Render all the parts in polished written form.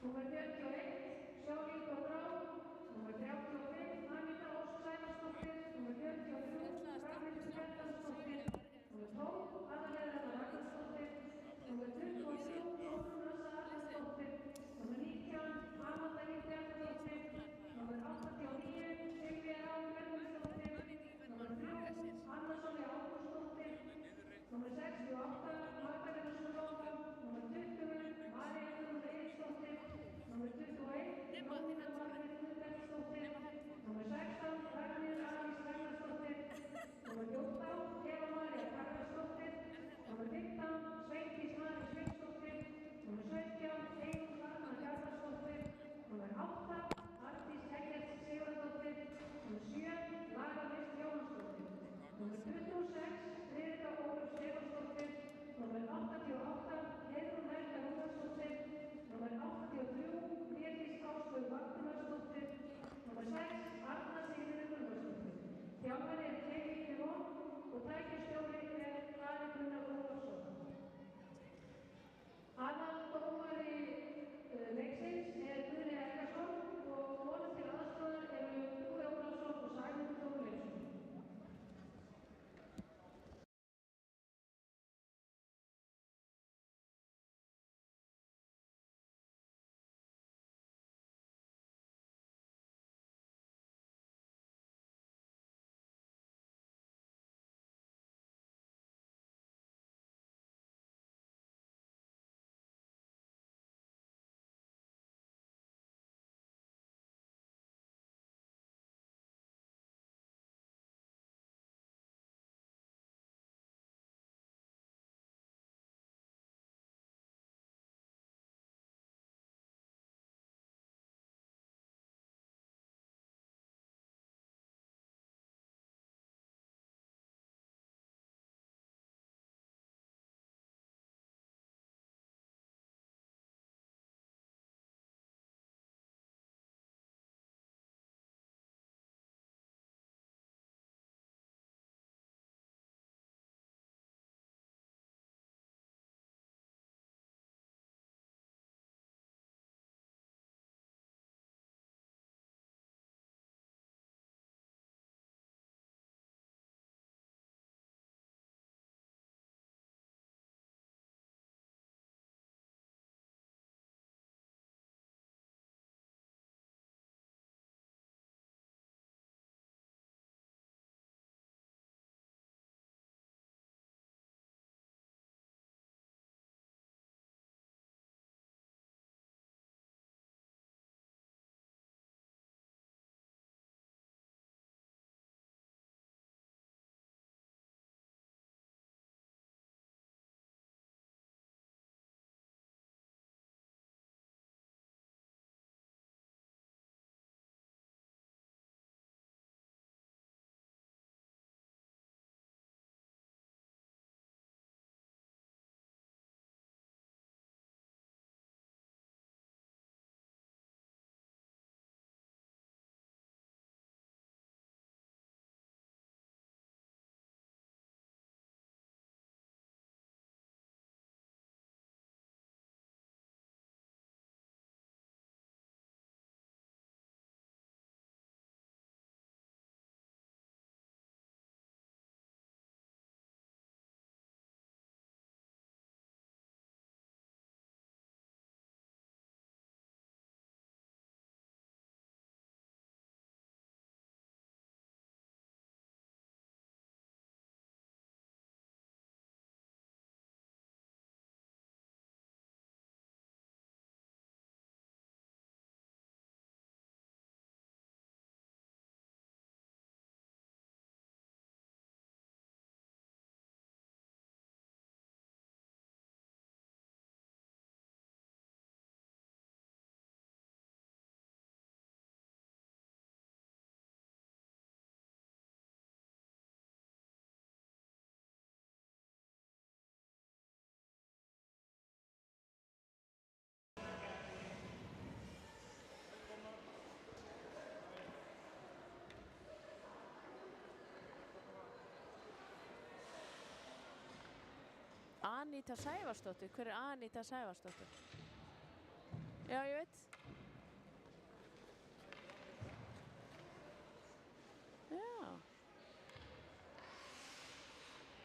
Númer 41, Sjálík og Drá. Númer 35, Anita Ósk Sævarsdóttir. Númer 43, Ragnhildur Hjartarsdóttir. Númer 12, Aðalheiður Ragnarsdóttir. Númer 23, Þórunn Ása Arnarsdóttir. Númer 19, Amanda Líf Bjarnadóttir. Númer 89, Silvía Rán Bjarnadóttir. Númer 3, Anna Sonja Ágústsdóttir. Númer 68, Magdalena Súlóka. Númer 20, María Guðrún Eiríksdóttir. Númer 21, Jónína Margrét Guðbergsdóttir. Númer 16, Ragnheiður Arís Ragnarsdóttir. Númer 14, Eva María Karlsdóttir. Númer 15, Sveindís María Sveinsdóttir. Númer 17, Eyrún Arna Hjartarsdóttir. Númer 8, Arndís Eggerts Sigurðardóttir. Númer 7, Lara Mist Jóhannsdóttir. Númer 26, Friðrika Ólöf Stefánsdóttir. Númer 88, Heiðrún Helga Rúnarsdóttir. Númer 83, Bryndís Áslaug Valdimarsdóttir. Númer 6, Arna Sigríður Gunnlaugsdóttir. Þjálfari Jamie Devon og tækjastjóri Ari Gunnar Ólafsson. Aðaldómari leiksins Guðni Helgason og honum til aðstoðar Búi Ólafsson og Sæmundur Þórleifsson. Anita Sævarsdóttir, hver er Anita Sævarsdóttir? Já, ég veit. Já.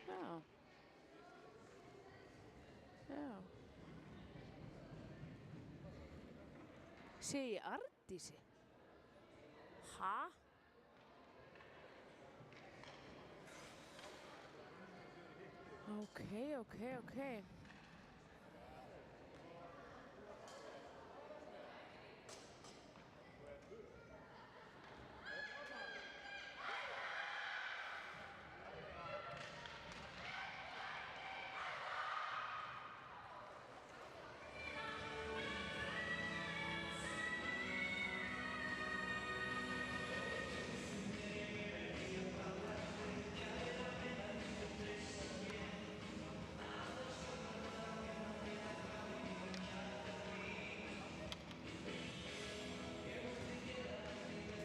Já. Já. Sé ég Arndísi? Ha? Ok.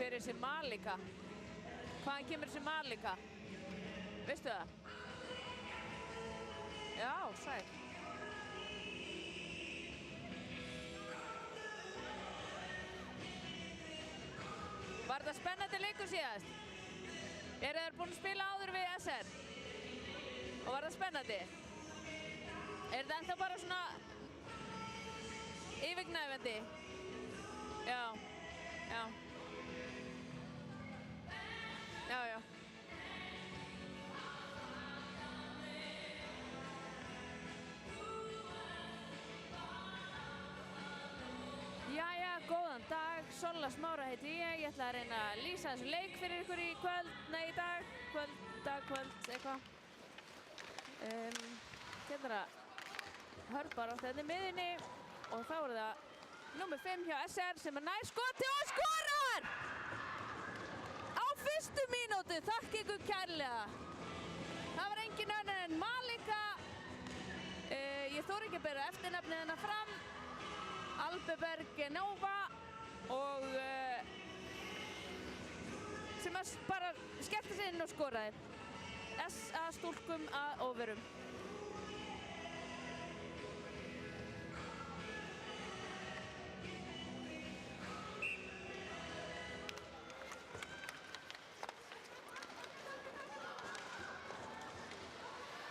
Hver er þessi Malika? Hvaðan kemur þessi Malika? Veistu það? Já, sæl. Var þetta spennandi leikur síðast? Eru þeir búin að spila áður við SR? Og var það spennandi? Er þetta ennþá bara svona yfirgnæfandi? Já. Jæja, góðan dag, Solla Smára heiti ég ætla að reyna að lýsa þessu leik fyrir ykkur í kvöld, nei í dag, kvöld, eitthvað. Hérna er að hörbar á þetta miðinni og þá er það númer 5 hjá SR sem er nær skoti og skorar! Á fyrstu mínútu, þakka ykkur kærlega. Það var engin önnur en Malika. Ég þori ekki að bera eftirnafnið hennar fram. Albeberg Nova og sem bara skellti sig inn og skoraði. SA stúlkum að óverum.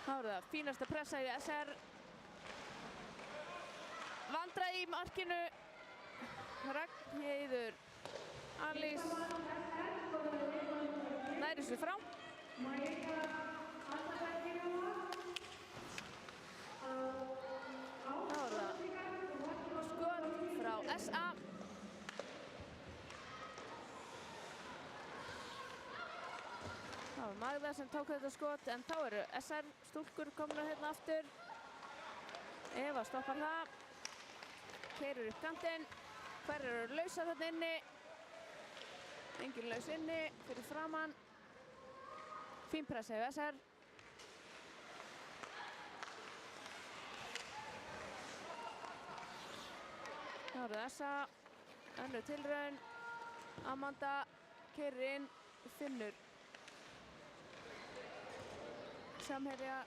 Það var það fínasta pressa í SR. Vandræði í markinu. Ragnheiður Alís næri sig frá. Það var það skot frá SA. Það var Magda sem tók þetta skot en þá eru SR stúlkur komnar hérna aftur. Eva stoppar það. Keyrir upp kantinn. Hver eru lausar þarna inni? Engin laus inni fyrir framann. Fín pressa hjá SR. Það voru SA. Önnur tilraun. Amanda keyrir inn. Finnur samherja.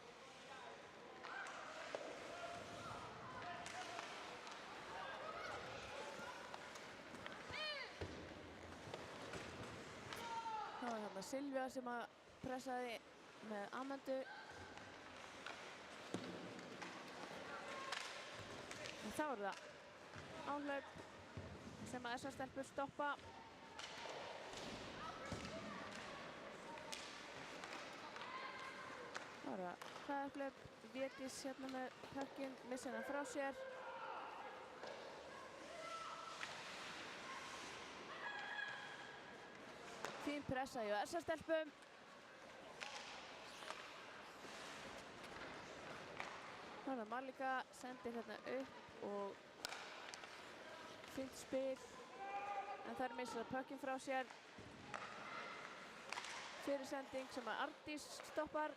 Það var þarna Silvía sem að pressaði með Amandu. En þá er það áhlaup sem að þessar stelpur stoppa. Það var það hraðahlaup. Védís hérna með pökkinn, missa hennar frá sér. Fín pressa hjá SA-stelpum. Þannig að Malika sendir hérna upp og fínt spil. En þær missa pökkinn frá sér. Fyrirsending sem að Arndís stoppar.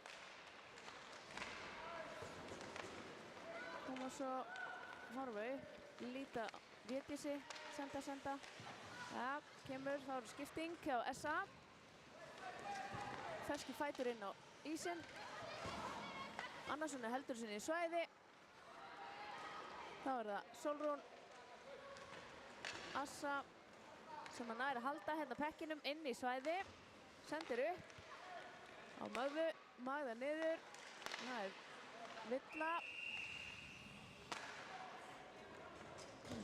Hún var svo horfa upp, líta Védísi, senda. Ja, kemur, þá eru skipting hjá SA. Ferski fætur inn á ísinn. Annarsson heldur sinni í svæði. Þá er það Sólrún Assa sem að nær að halda hérna pekkinum inn í svæði. Sendir upp á Magðu, Magða niður. Það er villa.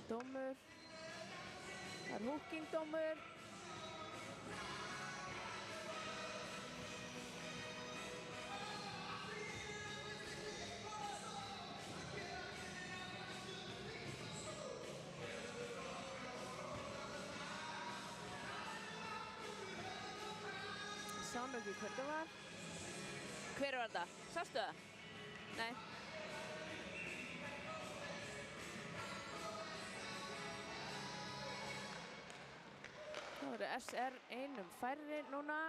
Dómur. Það er hooking dómur. Sá nú ekki hver það var. Hver var það? Sástu það? Nei. Það voru SR einum færri núna.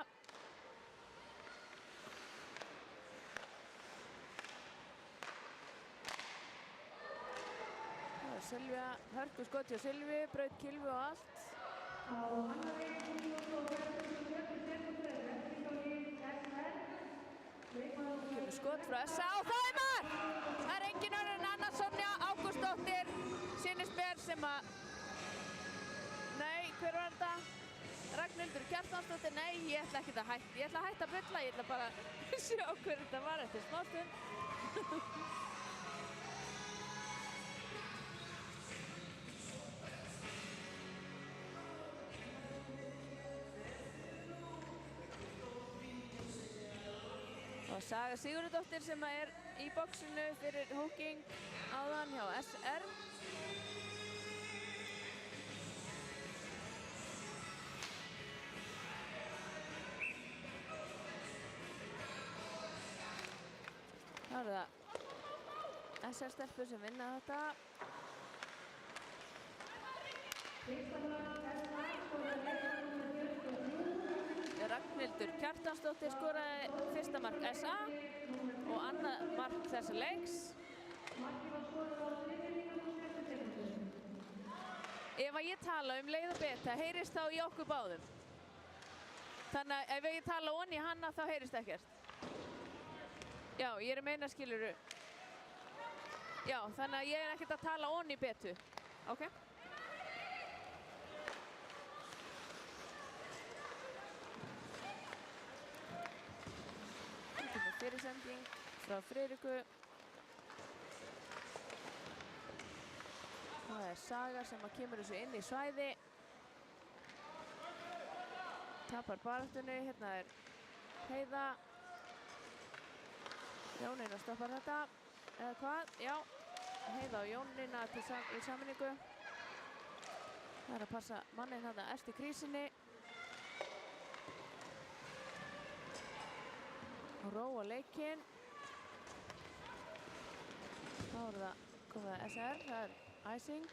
Það var Silvía, hörku skoti á Silvíu, braut kylfu og allt. Kemur skot frá SA og það er mark! Það er engin önnur en Anna Sonja Ágústsdóttir, sýnist mér sem að... Nei, hver var þetta? Ragnhildur Kjartansdóttir, nei, ég ætla ekkert að hætta. Ég ætla að hætta að bulla, ég ætla bara að sjá hver þetta var eftir smástund. Og Saga Sigurðardóttir sem er í boxinu fyrir hooking áðan hjá SR. Það eru það SR-stelpur sem vinna þetta. Ragnhildur Kjartansdóttir skoraði fyrsta mark SA og annað mark þessa leiks. Ef að ég tala leið og beta, heyrist þá í okkur báðum. Þannig að ef ég tala onni hana, þá heyrist ekkert. Já, ég er að meina skiluru. Já, þannig að ég er ekkert að tala onni betu. Ok? Fyrirsending frá Friðriku. Það er Saga sem að kemur þessu inn í svæði. Tapar baráttunni, hérna er Heiða. Jónína stoppar þetta, eða hvað? Já, Heiða og Jónína í sammenningu. Það er að passa manninn þarna eftir krísinni. Og róa leikinn. Þá er það komið að SR, það er icing.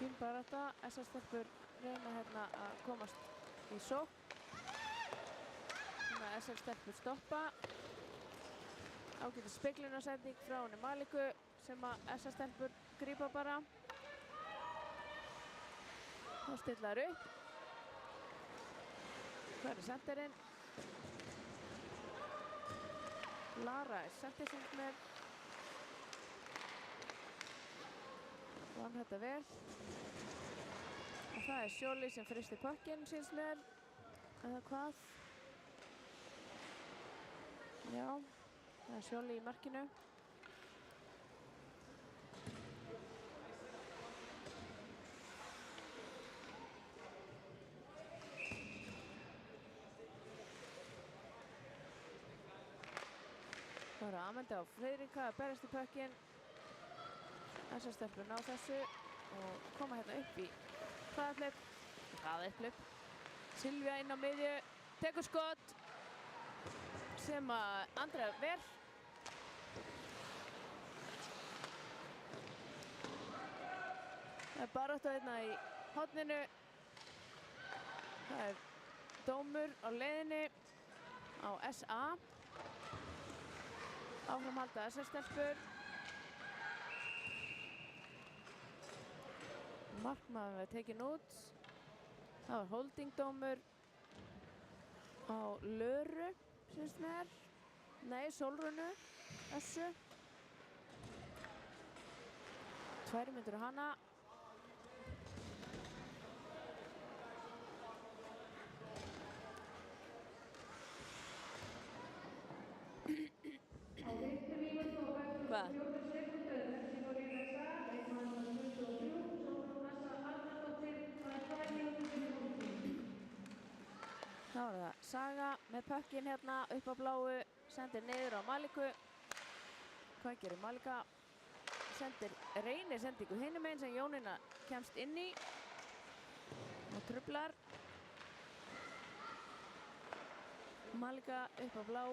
Fín barátta, SR-stelpur reyna hérna að komast í sókn. Þannig að SR-stelpur stoppa. Ágætis speglunarsending frá henni Maliku sem að SR-stelpur grípa bara. Þá stillar upp. Hvað er senterinn? Lara er sentersend með. Vann þetta vel. Og það er Sjóli sem fristir puckinn síns mér. Eða hvað? Já, það er Sjóli í markinu. Það eru Amanda og Friðrika að berjast í puckinn. SR-stelpur ná þessu og koma hérna upp í hraðahlaup. Silvía inn á miðju, tekur skot. sem að Andrea ver. Það er baráttu hérna í horninu. Það er dómur á leiðinni á SA. Áfram halda SS-stelpur. Markmaður var tekinn út. Það var holdingdómur á Löru, syns mér. Nei, Sólrúnu, Össu. 2 mínútur á hana. Hvað? Þá er það Saga með pökkinn hérna upp á bláu, sendir niður á Maliku. Hvað gerir Malika? Reynir sendingu hinum megin sem Jónína kemst inn í og truflar. Malika upp á bláu,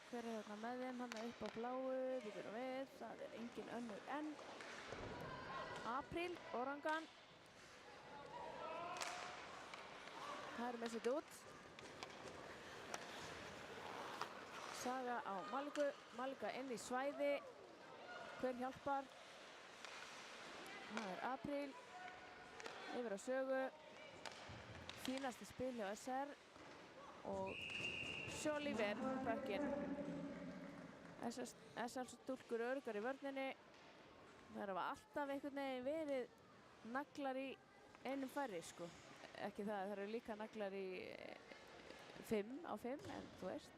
hver er þarna með þeim? Hann er upp á bláu, við byrjum við, það er engin önnur enn. Apríl, Orangan. Það er með sitt út. Saga á Maliku, Malika inn í svæði. Hver hjálpar? Það er Apríl. Yfir á Sögu. Fínasti spil hjá SR. Og Sjóli ver pökkinn. SR stúlkur öruggar í vörninni. Það hafa alltaf einhvern veginn verið naglar í einum færri, sko. Ekki það, það eru líka naglar í 5 á 5, en þú veist.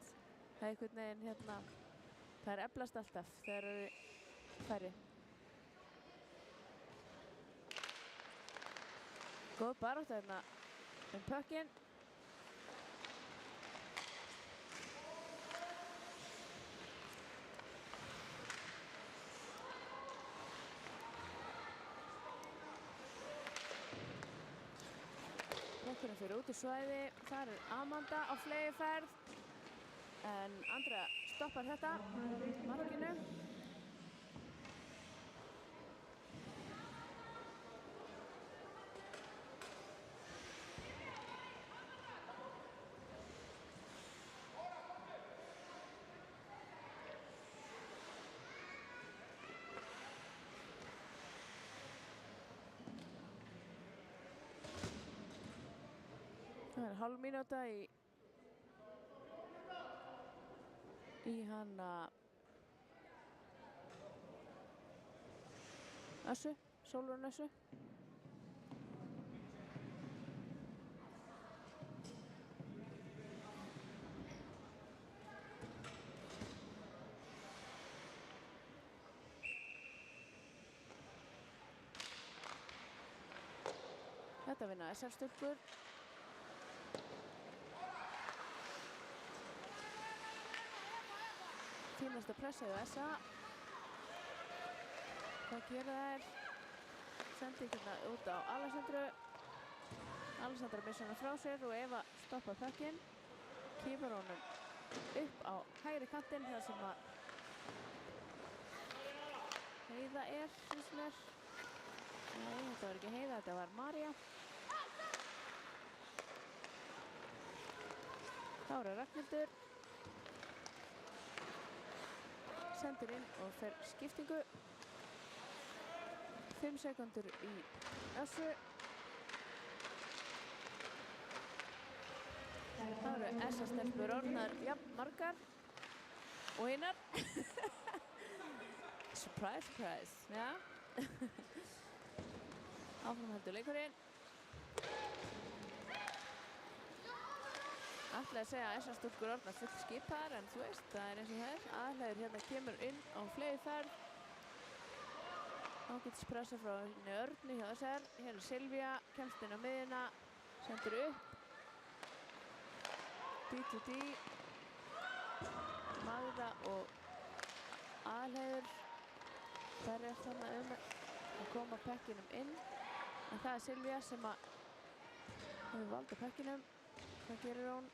Það er einhvern veginn hérna, það er eflast alltaf þegar það eru færri. Góð baráttu hérna pökkinn. Pökkurinn fyrir út í svæði, þar er Amanda á fleygiferð. En Andrea stoppar þetta, markinu. Það er hálf mínúta í hana Össu, Sólrún Össu. Þetta vinna SR-stúlkur. Fínasta pressa hjá SA. Hvað gera þær? Sendi hérna út á Alessandru. Alessandra missar hana frá sér og Eva stoppar pökkinn. Kýfur honum upp á hægri kantinn þar sem að Heiða er, finnst mér. Nei, þetta var ekki Heiða, þetta var María. Þá er Ragnhildur. Sendir inn og fer skiptingu. 5 sekundur í Össu. Það eru SS-stelpur orðnar jafn margar og hinnar. Surprise, surprise. Já. Áframhaldur leikurinn. Ætlaði að segja að SS-stúlkur orðnar full skipaðar, en þú veist, það er eins og það er. Aðalheiður hérna kemur inn á fleygiferð. Ágætispressa frá Örnu hjá SR. Hér er Silvía, kemst inn á miðjuna, sendir upp. D2D. Magda og Aðalheiður berjast þarna að koma pekkinum inn. En það er Silvía sem að hefur vald á pekkinum. Hvað gerir hún?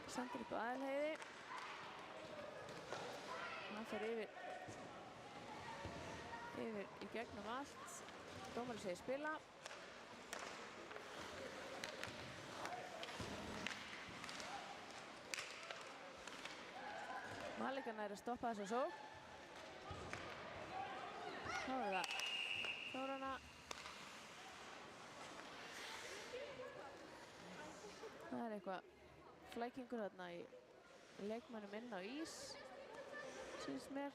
Sendir upp á Aðalheiði. Hann fer yfir í gegnum allt. Dómari segir spila. Malika nær að stoppa þessa sókn. Þá það Þórana. Það eitthvað flækingur þarna í leikmannum inn á ís, sýnst mér.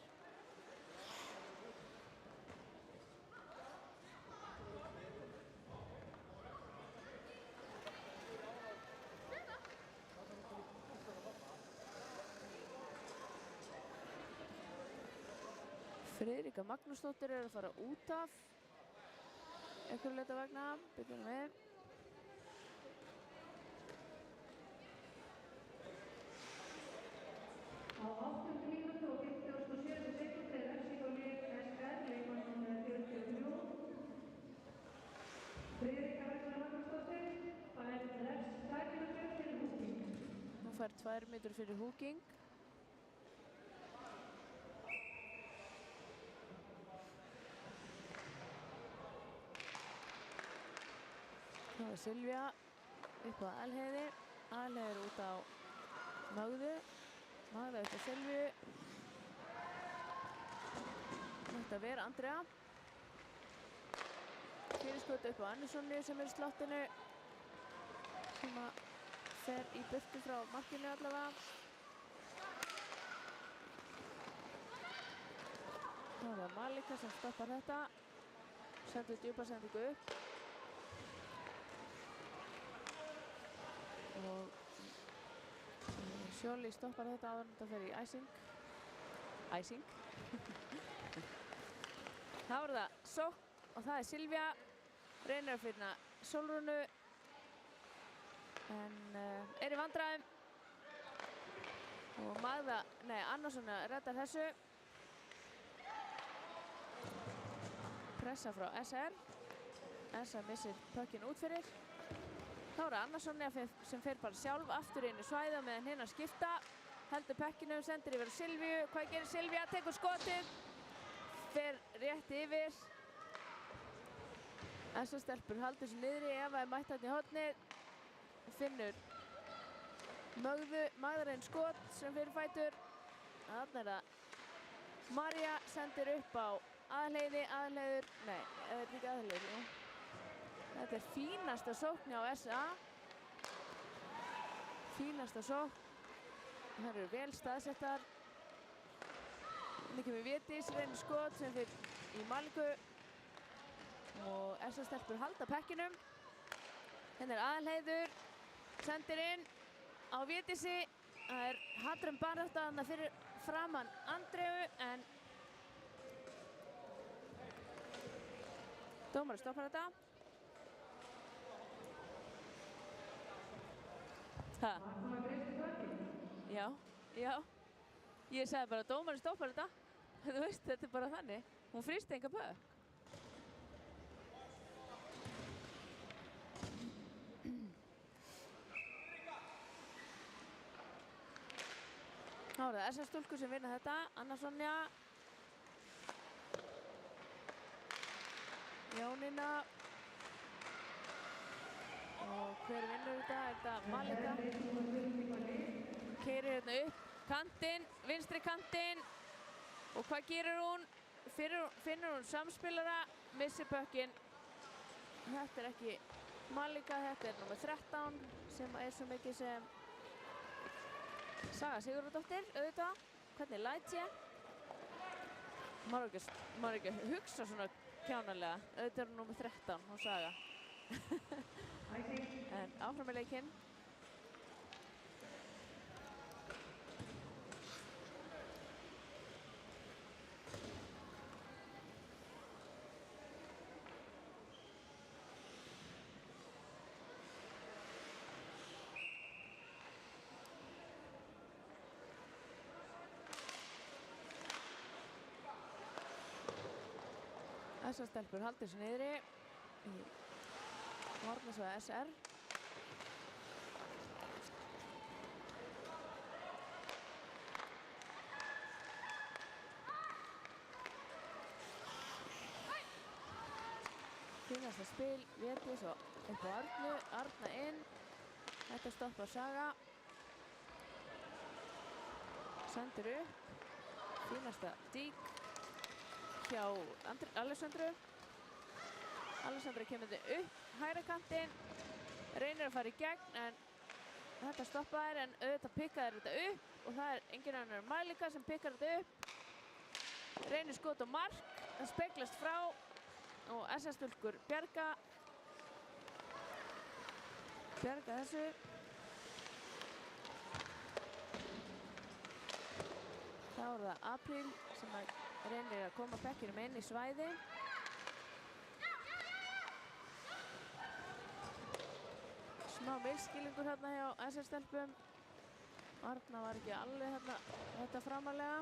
Friðrika Magnúsdóttir að fara út af einhverju leita vegna, byrjum við. Á 8 mínútu og 57 sekúndur refsing á leik SR, leikmann númer 43. Friðrika Magnúsdóttir fær 2 mínútur fyrir húking. Hún fær 2 mínútur fyrir húking. Það er Silvía upp á Aðalheiði. Aðalheiði út á Magðu. Magða upp á Silvíu. Þetta vera Andrea. Fyrirskot upp á Annissoni sem er í slottinu. Sem að fer í burtu frá markinu allavega. Það er Malika sem stoppar þetta. Sendur djúpa sendingu upp. Og Sjóli stoppar þetta áður en þetta fer í æsing. Það var það sókn og það er Silvía. Reynir að finna Sólrúnu en er í vandræðum. Og Annarsson reddar þessu. Pressa frá SR. SR missir pökkinn út fyrir. Þá er það Annarssoni sem fer bara sjálf aftur inn í svæðið meðan hinn að skipta. Heldur pekkinu, sendir yfir á Silvíu. Hvað gerir Silvía? Tekur skotið. Fer rétt yfir. Þessar stelpur haldur sér niðri. Eva er mætt þarna í hornið. Finnur Magðarein skot sem fyrir fætur. Þarna er það María sendir upp á Aðalheiði. Aðalheiður, nei, þetta er ekki Aðalheiður, jú. Þetta er fínasta sókn á SA. Fínasta sókn. Það eru vel staðsettar. Þannig kemur Védís, reynir skot sem fyrir í Maliku. Og SA stelpur halda pekkinum. Hérna er Aðalheiður. Sendir inn á Védísi. Það er Hallrún barátta þarna fyrir framan Andreu en dómari stoppar þetta. Ha? Já. Ég sagði bara að dómarinn stoppar þetta. Þú veist, þetta er bara þannig. Hún frísti enga pökk. Þá er það SS stúlkur sem vinna þetta. Anna Sonja. Jónína. Og hver vinnur þetta? Er þetta Malika? Keyrir hérna upp kantinn, vinstri kantinn. Og hvað gerir hún? Finnur hún samspilara, missir pökkinn. Þetta er ekki Malika, þetta er númer 13 sem er svo mikið sem Saga Sigurðardóttir, auðvitað. Hvernig læt ég? Maður ekki hugsa svona kjánalega. Auðvitað er hún númer 13 og Saga. En áfram með leikinn. Þessar stelpur haldir sér niðri í varnarsvæði SR. Fínasta spil, Védís og upp á Arnu, Arna inn. Þetta stoppar Saga. Sendir upp. Fínasta dík hjá Alessandru. Alessandra kemur þetta upp hægra kantinn. Reynir að fara í gegn en þetta stoppar en auðvitað pikkaði þetta upp og það er engin annar en Malika sem pikkar þetta upp. Reynir skot og mark, það speglast frá og SS-stúlkur bjarga þessu. Þá er það Apríl sem reynir að koma bekkinum inn í svæði. Smá misskilningur hérna hjá SS-stelpum. Arna var ekki alveg hérna þetta framalega.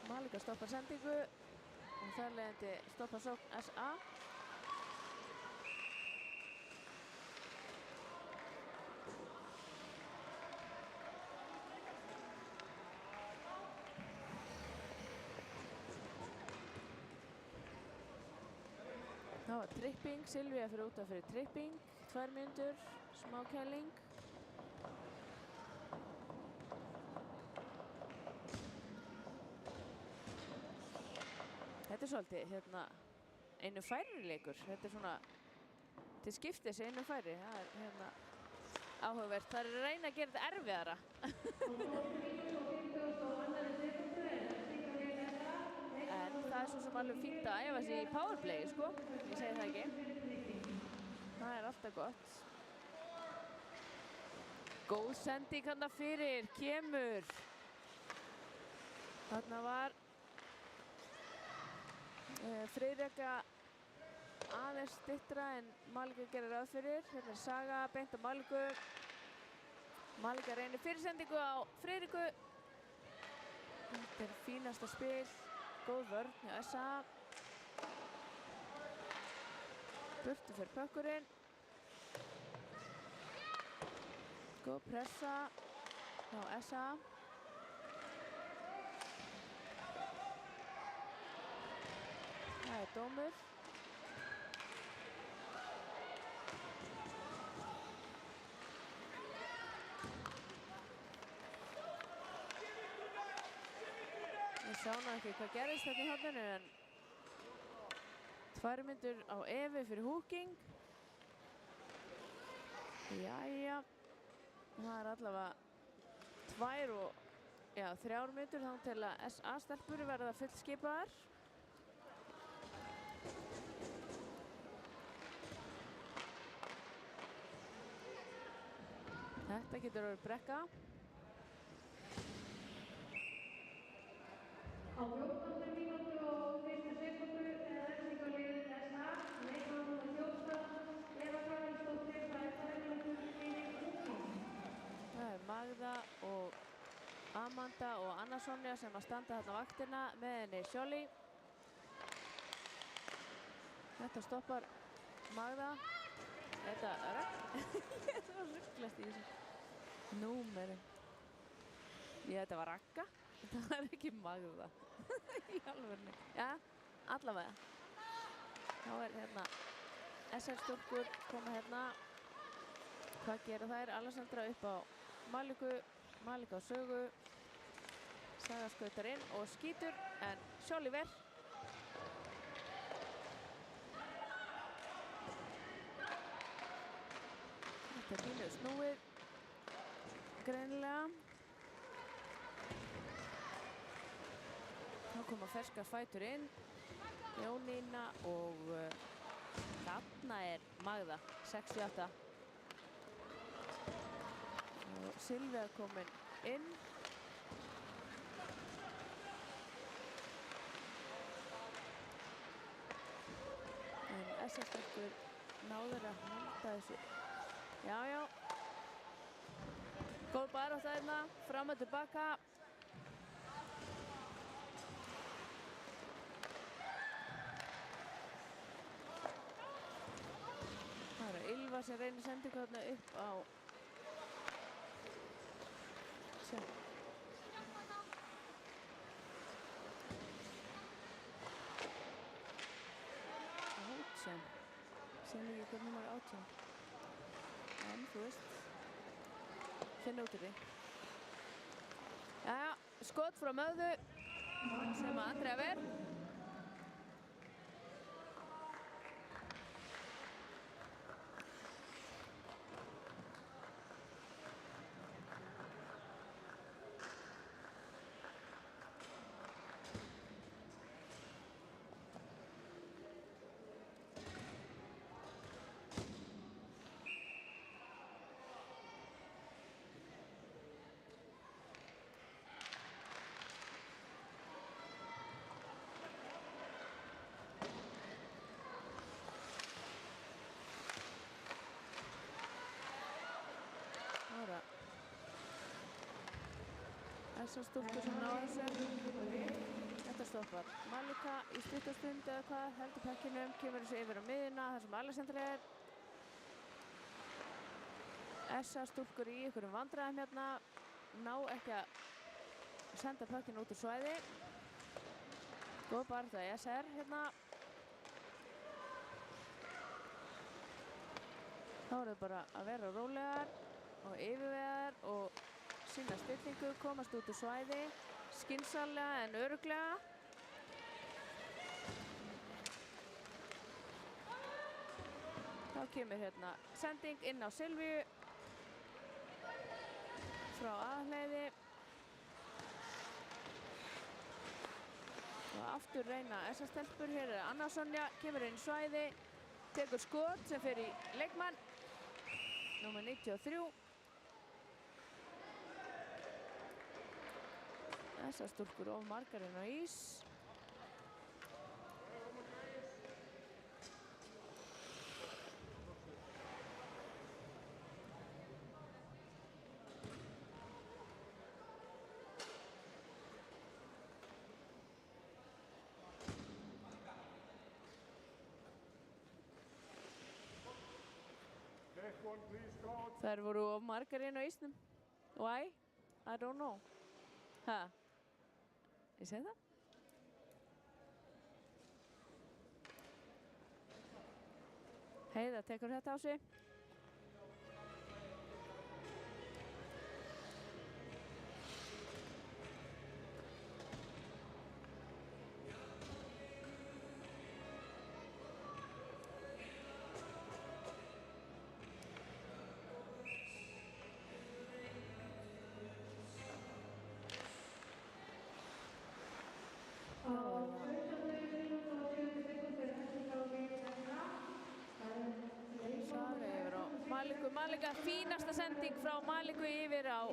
Malika stoppar sendingu og þar leiðandi stoppar sókn SA. Það var tripping, Silvía fyrir út af fyrir tripping, 2 mínútur, smá kæling. Þetta er svolítið hérna einu færri leikur. Þetta er svona til skiptis einu færri. Það er hérna áhugavert. Það er að reyna að gera þetta erfiðara. En það er svo sem alveg fínt að æfa sig í powerplayi, sko. Ég segi það ekki. Það er alltaf gott. Góð sending hérna fyrir, kemur. Þarna var Friðrika aðeins styttra en Malika gerir ráð fyrir. Hérna er Saga beint á Maliku. Malika reynir fyrirsendingu á Friðriku. Þetta er fínasta spil. Góð vörn hjá SA. Burtu fyrir pökkurinn. Góð pressa hjá SA. Það er dómur. Ég sá nú ekki hvað gerist þetta í horninu en 2 mínútur á Evi fyrir húking. Jæja. Það er allavega 3 mínútur þá til að SA-stelpur verða fullskipaðar. Þetta getur orðið brekka. Á 14. mínútu og 1. sekundu er refsing á liðið SA. Leikmaður á Þjóðstað, Eva Karlsdóttir, það er 2 mínútur fyrir húking. Það er Magda og Amanda og Anna Sonja sem að standa þarna vaktina með henni Sjóli. Þetta stoppar Magda. Þetta er ég er svo rugglast í þessu númeri. Þetta var Ragga. Þetta var ekki Magda. Í alvörni. Já, allavega. Þá er hérna SR-stúlkur koma hérna. Hvað gera þær? Alessandra upp á Maliku. Malika á Sögu. Saga skautar inn og skýtur en Sjóli ver. Þetta er pínu snúið, greinilega. Þá koma ferskar fætur inn, Jónína og þarna er Magda, 68. Og Silvía komin inn. En SS-stelpur náður að halda þessu. Já. Góð barátta hérna, fram og tilbaka. Það er Ylva sem reynir sendingu hérna upp á Sér ekki hver númer 18. En þú veist, finna út úr því. Jæja, skot frá Möðu sem að Andrea ver. Þessar stúlkur sem ná þessu. Þetta stoppar Malika í stuttastund eða hvað, heldur pekkinum, kemur þessu yfir á miðuna þar sem Alexandra er. Þessar stúlkur í einhverjum vandræðum hérna, ná ekki að senda pekkinu út úr svæði. Góð barða í SR hérna. Þá er það bara að vera rólegar og yfirvegaðar og sýna stillingu, komast út úr svæði, skynsamlega en örugglega. Þá kemur hérna sending inn á Silvíu frá aðhleiði. Og aftur reyna þessar stelpur. Hér er Anna Sonja, kemur inn í svæði, tekur skot sem fer í leikmann, númer 93. Þessar stúlkur of margar inn á ís. Þær voru of margar inn á ísnum. Why? I don't know. Ha? Ég segi það. Heiða tekur þetta á sig. Malika, fínasta sending frá Maliku yfir á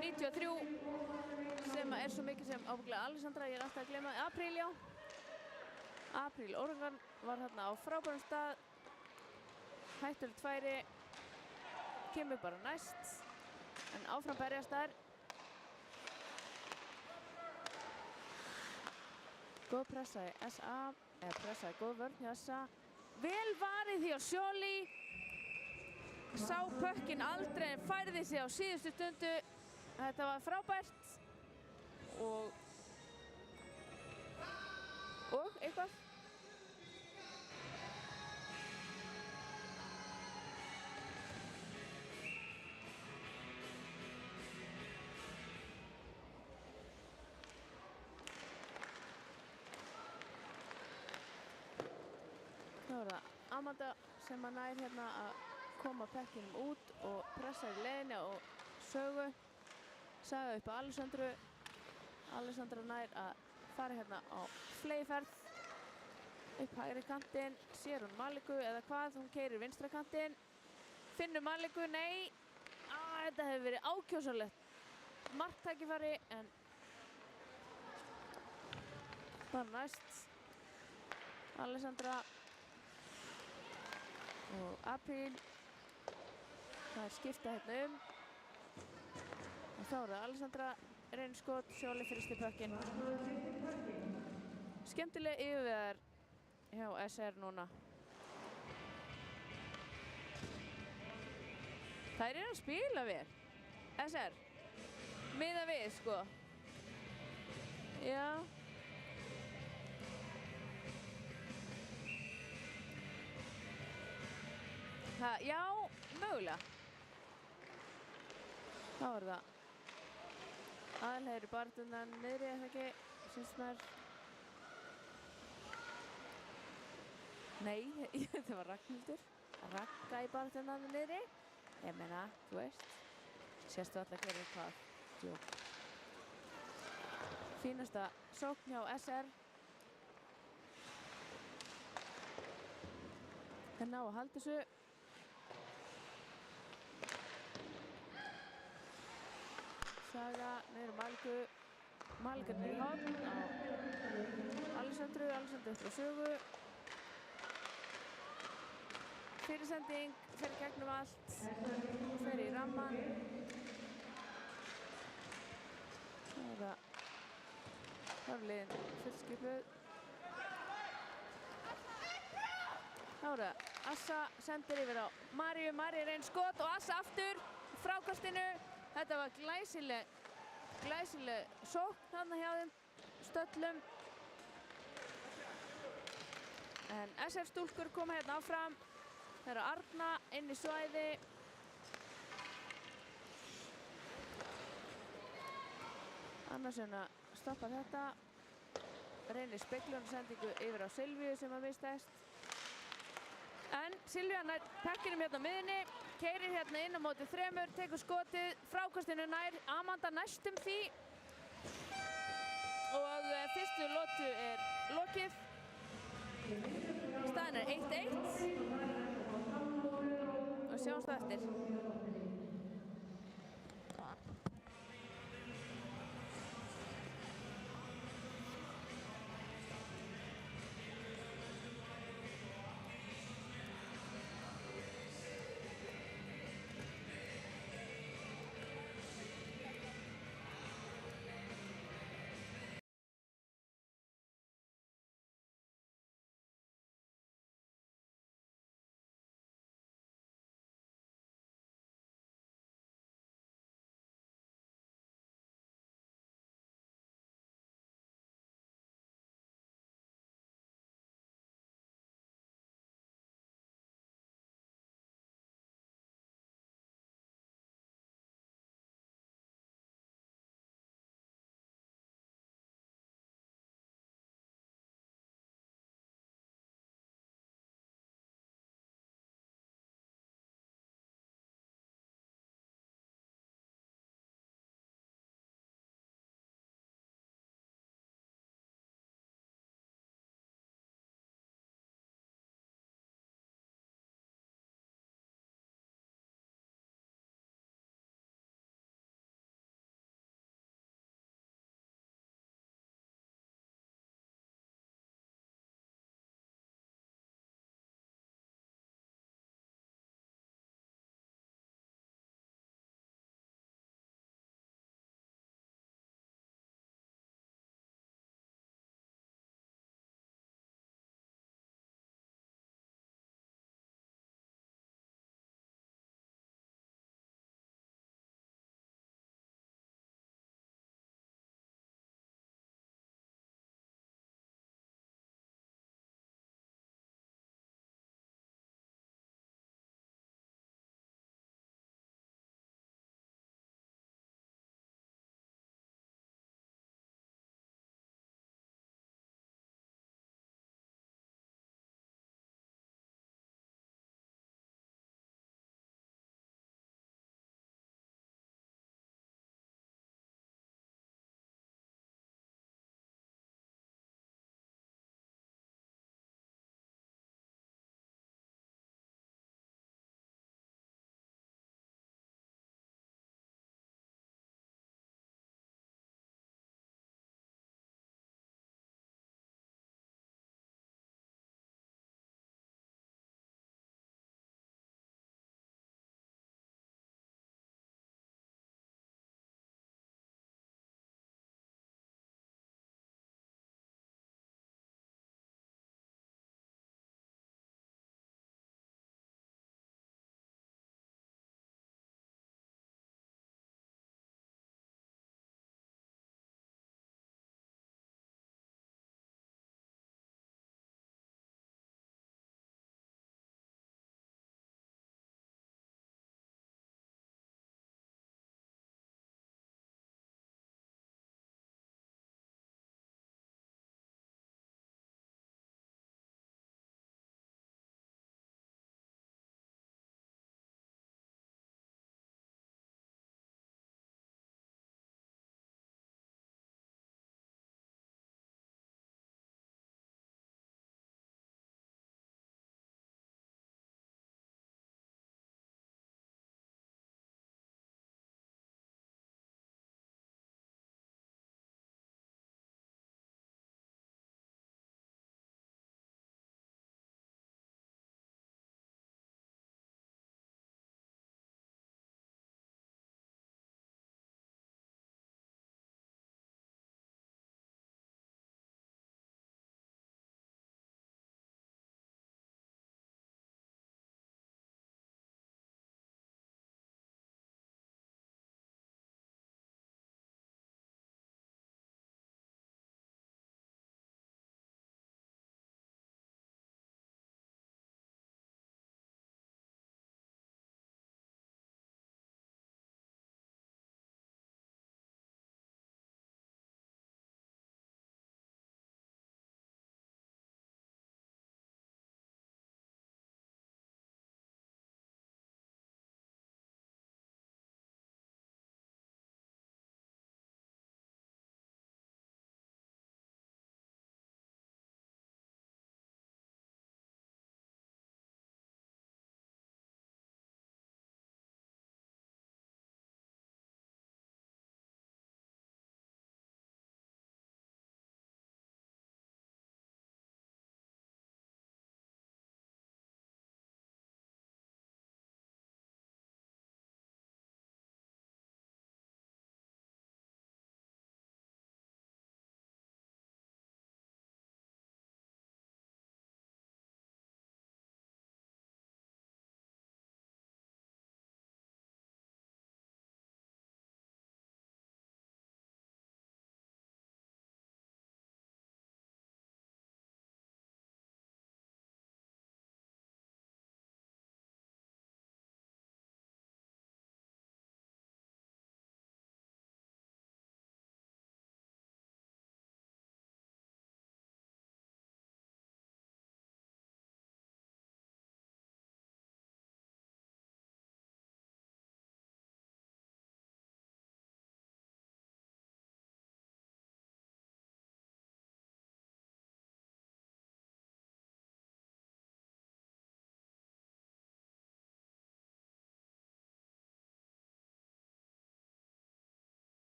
93 sem er svo mikið sem ábygglega Alexandra, ég er alltaf að glemma Apríl, já. Apríl Organ var þarna á frábærum stað, hættulegt færi, kemur bara næst, en áfram berjast þær. Góð pressa í SA, eða pressa í góð vörn hjá SA. Vel varið hjá Sjóli. Sá pökkinn aldrei en færði sig á síðustu stundu. Þetta var frábært og eitthvað. Þá er það Amanda sem að nær hérna að koma pekkinum út og pressa í leiðinni og Sögu. Saga upp á Alessandru. Alessandra nær að fara hérna á fleyferð upp hægri kantinn. Sér hún Maliku eða hvað, hún keyrir vinstra kantinn. Finnur Maliku, nei. Þetta hefur verið ákjósanlegt marktækifæri en bara næst. Alessandra og Apríl. Það er skipta hérna og þá er það Alessandra reynskot, Sjóli fyrst í pökkinn. Skemmtileg yfirvegar hjá SR núna. Þær eru að spila vel, SR, miðað við sko. Já. Já, mögulega. Þá það aðalheiður í barðundan niðri, eða ekki, syns mér. Nei, þetta var Ragnhildur. Ragga í barðundan niðri. Ég meina, þú veist. Sérstu alltaf að gera hvað. Djók. Fínasta sókn hjá SR. Þeir ná að halda þessu. Saga, niður Malgu. Malga niður í horn á Alessandru upp á Sögu. Fyrirsending, fer gegnum allt, fer í ramman. Það liðin fullskipuð. Það Assa sendir yfir á Maríu, Maríu reyn skot og Assa aftur frákastinu. Þetta var glæsileg sókn þarna hjá þeim stöllum. En SF stúlkur koma hérna áfram. Það eru Arna inn í svæði. Annarsson að stoppa þetta. Reynir speglunarssendingu yfir á Silvíu sem að mistast. En Silvía nær pekkinum hérna á miðunni, keyrir hérna inn á móti þremur, tekur skotið, frákastinu nær, Amanda næstum því. Og fyrstu lotu lokið. Staðan 1-1. Og sjáumst það eftir.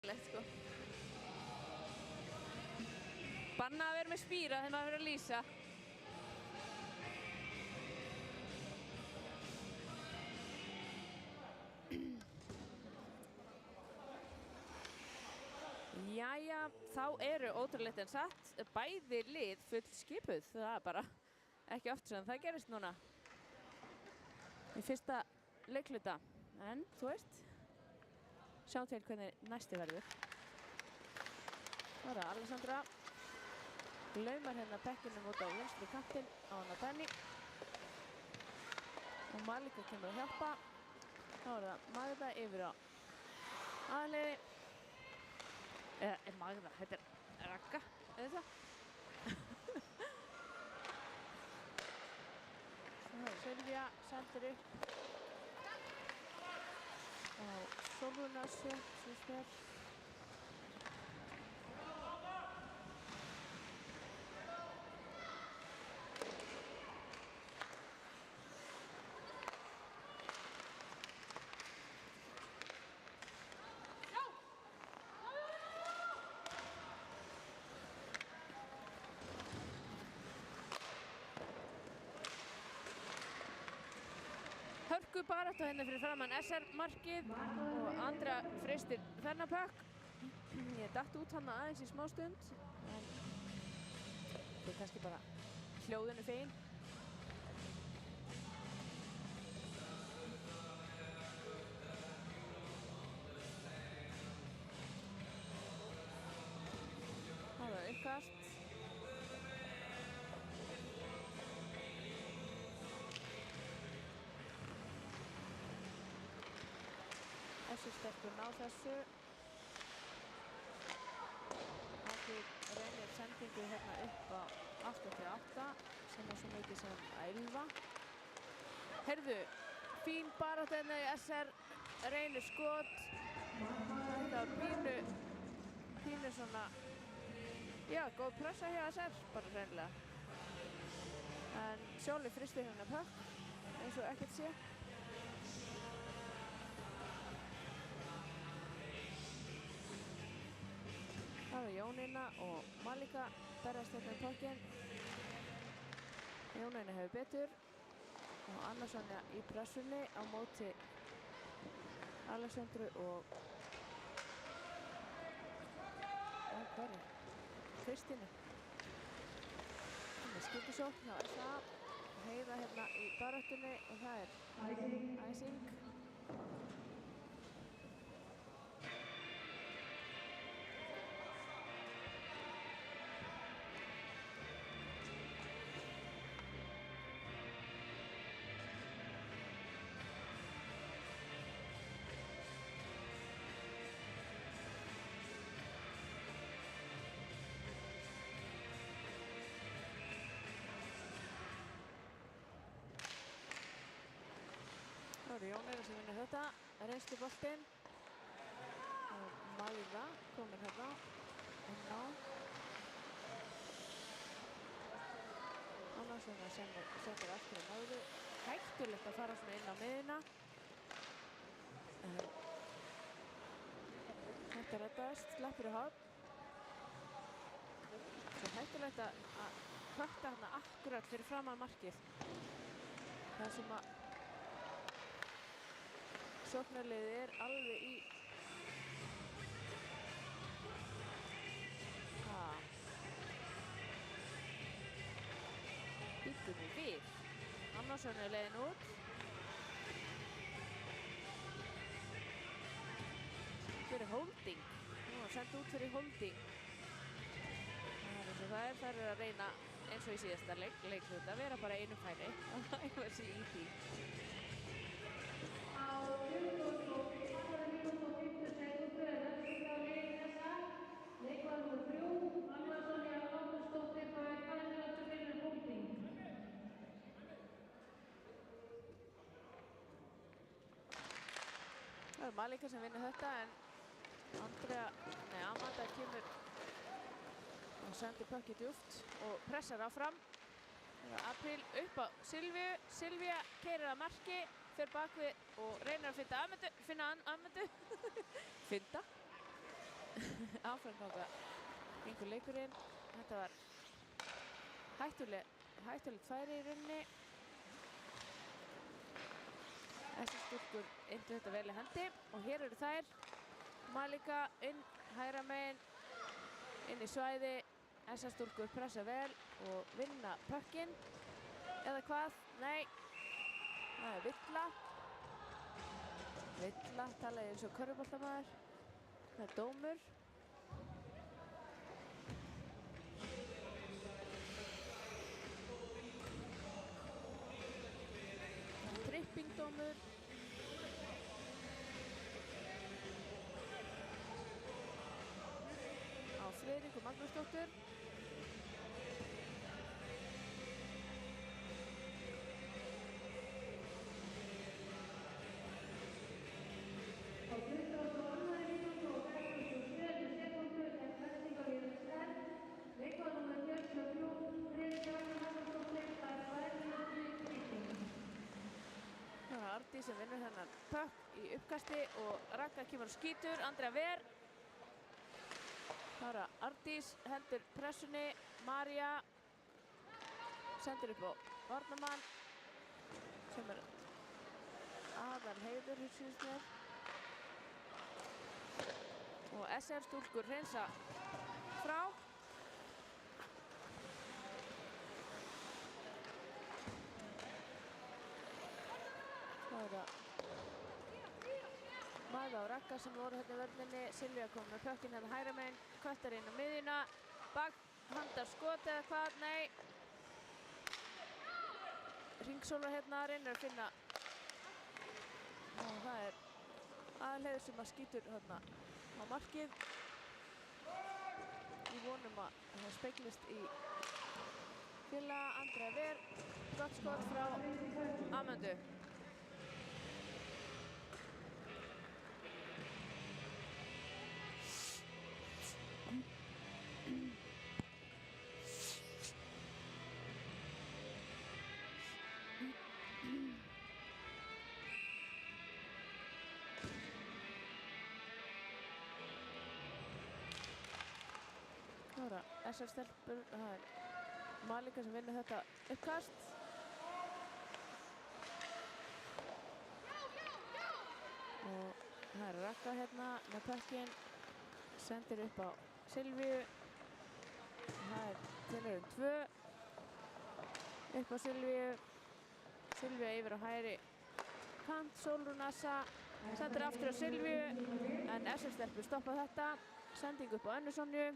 sko. Banna að vera með spýra þegar maður verður að lýsa. Jæja, þá eru ótrúlegt en satt bæði lið full skipuð. Það er bara ekki oft sem það gerist núna í fyrsta leikluta. En þú veist, sjáum til hvernig næsti verður. Það er Alessandra. Laumar hérna bekkinum út á vinstri kantinn á hana Benny. Og Malika kemur að hjálpa. Þá er það Magda yfir á aðliði. Magda, þetta er Ragga, eða það? Svo er Silvía, sendir upp á Sólrúnarsu, sem spyr. Hörku baráttu hérna fyrir framann SR markið og Andrea freistir þennan pökk. Ég datt út hana aðeins í smá stund en þetta er kannski bara hljóðinu fegin. Það var uppkast. Stelpur ná þessu. Allir reynir sendingu hérna upp á 88 sem er svo mikið sem 11. Heyrðu, fín barátta hérna í SR, reynir skot. Þetta var pínu svona, já, góð pressa hjá SR, bara reynilega. En Sjóli fristir hérna pökk, eins og ekkert sé. Það er Jónína og Malika berjast hérna pökkinn. Jónína hefur betur og Anna Sonja í pressunni á móti Alessandru og hverju? Kristínu. Þannig skiptisókn hjá SA. Heiða hérna í baráttunni og það er æsing. Það eru Jónína sem vinnur þetta, reynslu boltinn og Magda komin hérna inn á. Annars sendir aftur á Magdu. Hættulegt að fara svona inn á miðuna. Þetta reddaðist, sleppur í horn. Svo hættulegt að hökta hérna akkurat fyrir framan markið. Það sem að sóknarliðið er alveg í býtum við. Annarsson er leiðin út. Fyrir holding. Nú er sendt út fyrir holding. Það er eins og það er. Þær eru að reyna eins og í síðasta leikluta að vera bara einu færi og æfa sig í því. Það er Malika sem vinnur þetta en Amanda kemur og sendir pökkið djúpt og pressar áfram. Apríl upp á Silvíu. Silvía keyrir að marki, fer bakvið og reynir að finna Amundu. Finna. áframganga gengur leikurinn. Þetta var hættulegt færi í rauninni. Þessar stúlkur inntu þetta vel í hendi og hér eru þær. Malika inn hægra megin, inn í svæði. Þessar stúlkur pressa vel og vinna pökkinn. Eða hvað? Nei, það er villa. Villa, talaði eins og körfuboltamaður. Það er dómur. Trippingdómur. Á Friðriku Magnúsdóttur. Á 22. mínútu og 37 sekúndur er festing á SR. Leikmaður númer 43, Friðrik Magnúsdóttir, fær 2 mínútur í tripping. Það er Ardís sem vinnur þennan pökk í uppkasti og Ragga kemur og skýtur. Andrea Ver. Það er Ardís, heldur pressunni. María sendir upp á varnarmann sem er Aðalheiður, hugsinst mér. Og SR stúlkur hreinsa frá. Það er það Maga og Ragga sem voru hérna í vörninni. Silvía kom með pökkinn hérna hægra megin, köttar inn á miðjuna, bakhandar skot eða hvað, nei. Hringsóla hérna reynir að finna og það er Aðalheiður sem að skýtur hérna á markið. Í vonum að það speglist í félaga. Andrea Ver, gott skot frá Amöndu. Það er SR stelpur, það er Malika sem vinnur þetta uppkast. Og það er Ragga hérna með pökkinn, sendir upp á Silvíu. Það er tilhörun 2 upp á Silvíu. Silvíu yfir á hægri kant, Sólrún Assa sendir aftur á Silvíu en SR stelpur stoppa þetta. Sending upp á Önnu Sonju.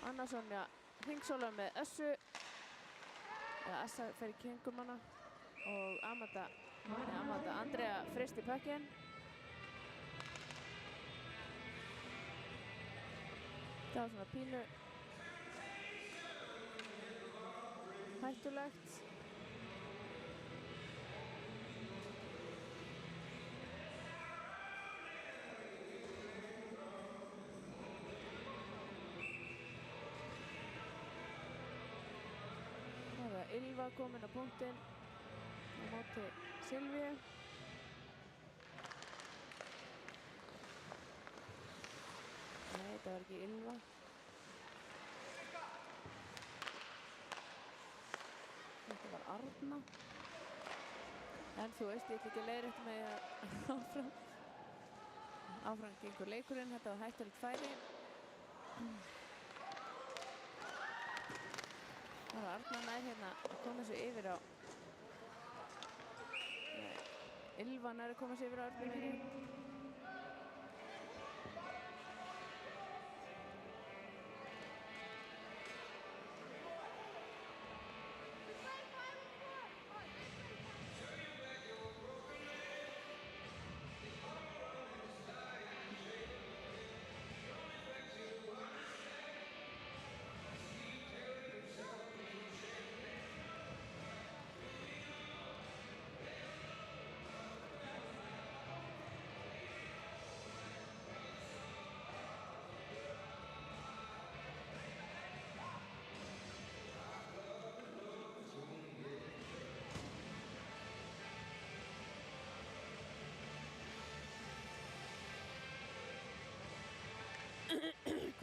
Anna Sonja hringsólar með Össu. Eða Essa fer í kringum hana. Og Andrea fristi pökkinn. Það var svona pínu hættulegt. Það var Ylva komin á punktinn á móti Silvíu. Nei, þetta var ekki Ylva. Þetta var Arna. En þú veist, ég ætla ekki að leiðrétta mig áfram. Áfram gengur leikurinn, þetta var hættulegt færi. Það var Arna nær hérna að koma sér yfir á Ylva nær að koma sér yfir á Örnunni.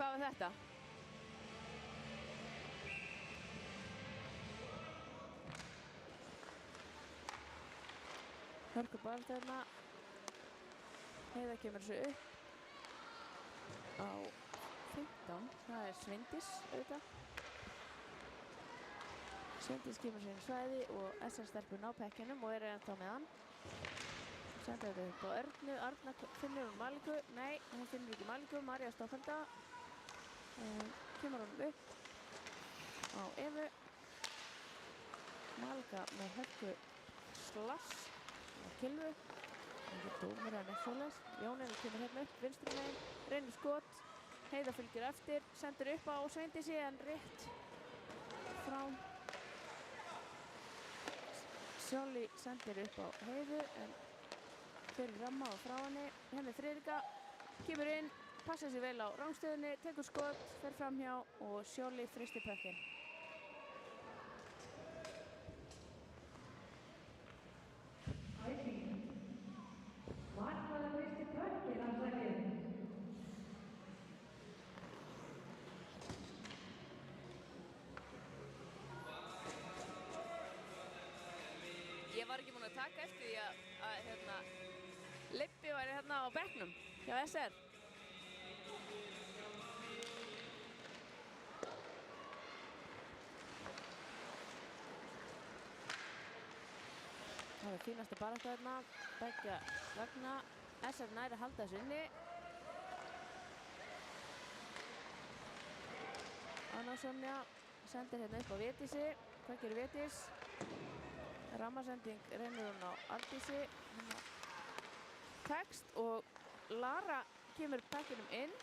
hvað var þetta? Hörku baráttu þarna. Heiða kemur þessu upp á 15. Það er Sveindís auðvitað. Sveindís kemur sér inn í svæði og SR-stelpur ná pekkinum og eru ennþá með hann. Senda þetta upp á Örnu. Arna finnur hún Malíku. Nei, hún finnur ekki Malíku. María stoppar þetta. Kemur hún upp á Evu. Malíka með hörku slass og Kilvu. Ekki dómur en ekki svoleiðis. Jónína kemur hérna upp vinstri megin. Reynir skot. Heiða fylgir eftir. Sendir upp á Sveindísi en rétt frá. Sjóli sendir upp á Heiðu en fyrir ramma og frá henni. Henni Friðrika kemur inn, passa sér vel á rangstöðunni, tekur skot, fer framhjá og Sjóli fristir pökkinn. Ég var ekki búin að taka eftir því að Leibbi væri hérna á bekknum hjá SR. Það var fínasta baráttu hérna, beggja vegna. SR nær að halda þessu inni. Anna Sonja sendir hérna upp á Védísi. Hvað gerir Védís? Rammasending reynir hún á Arndísi. Tekst og Lara kemur pekkinum inn.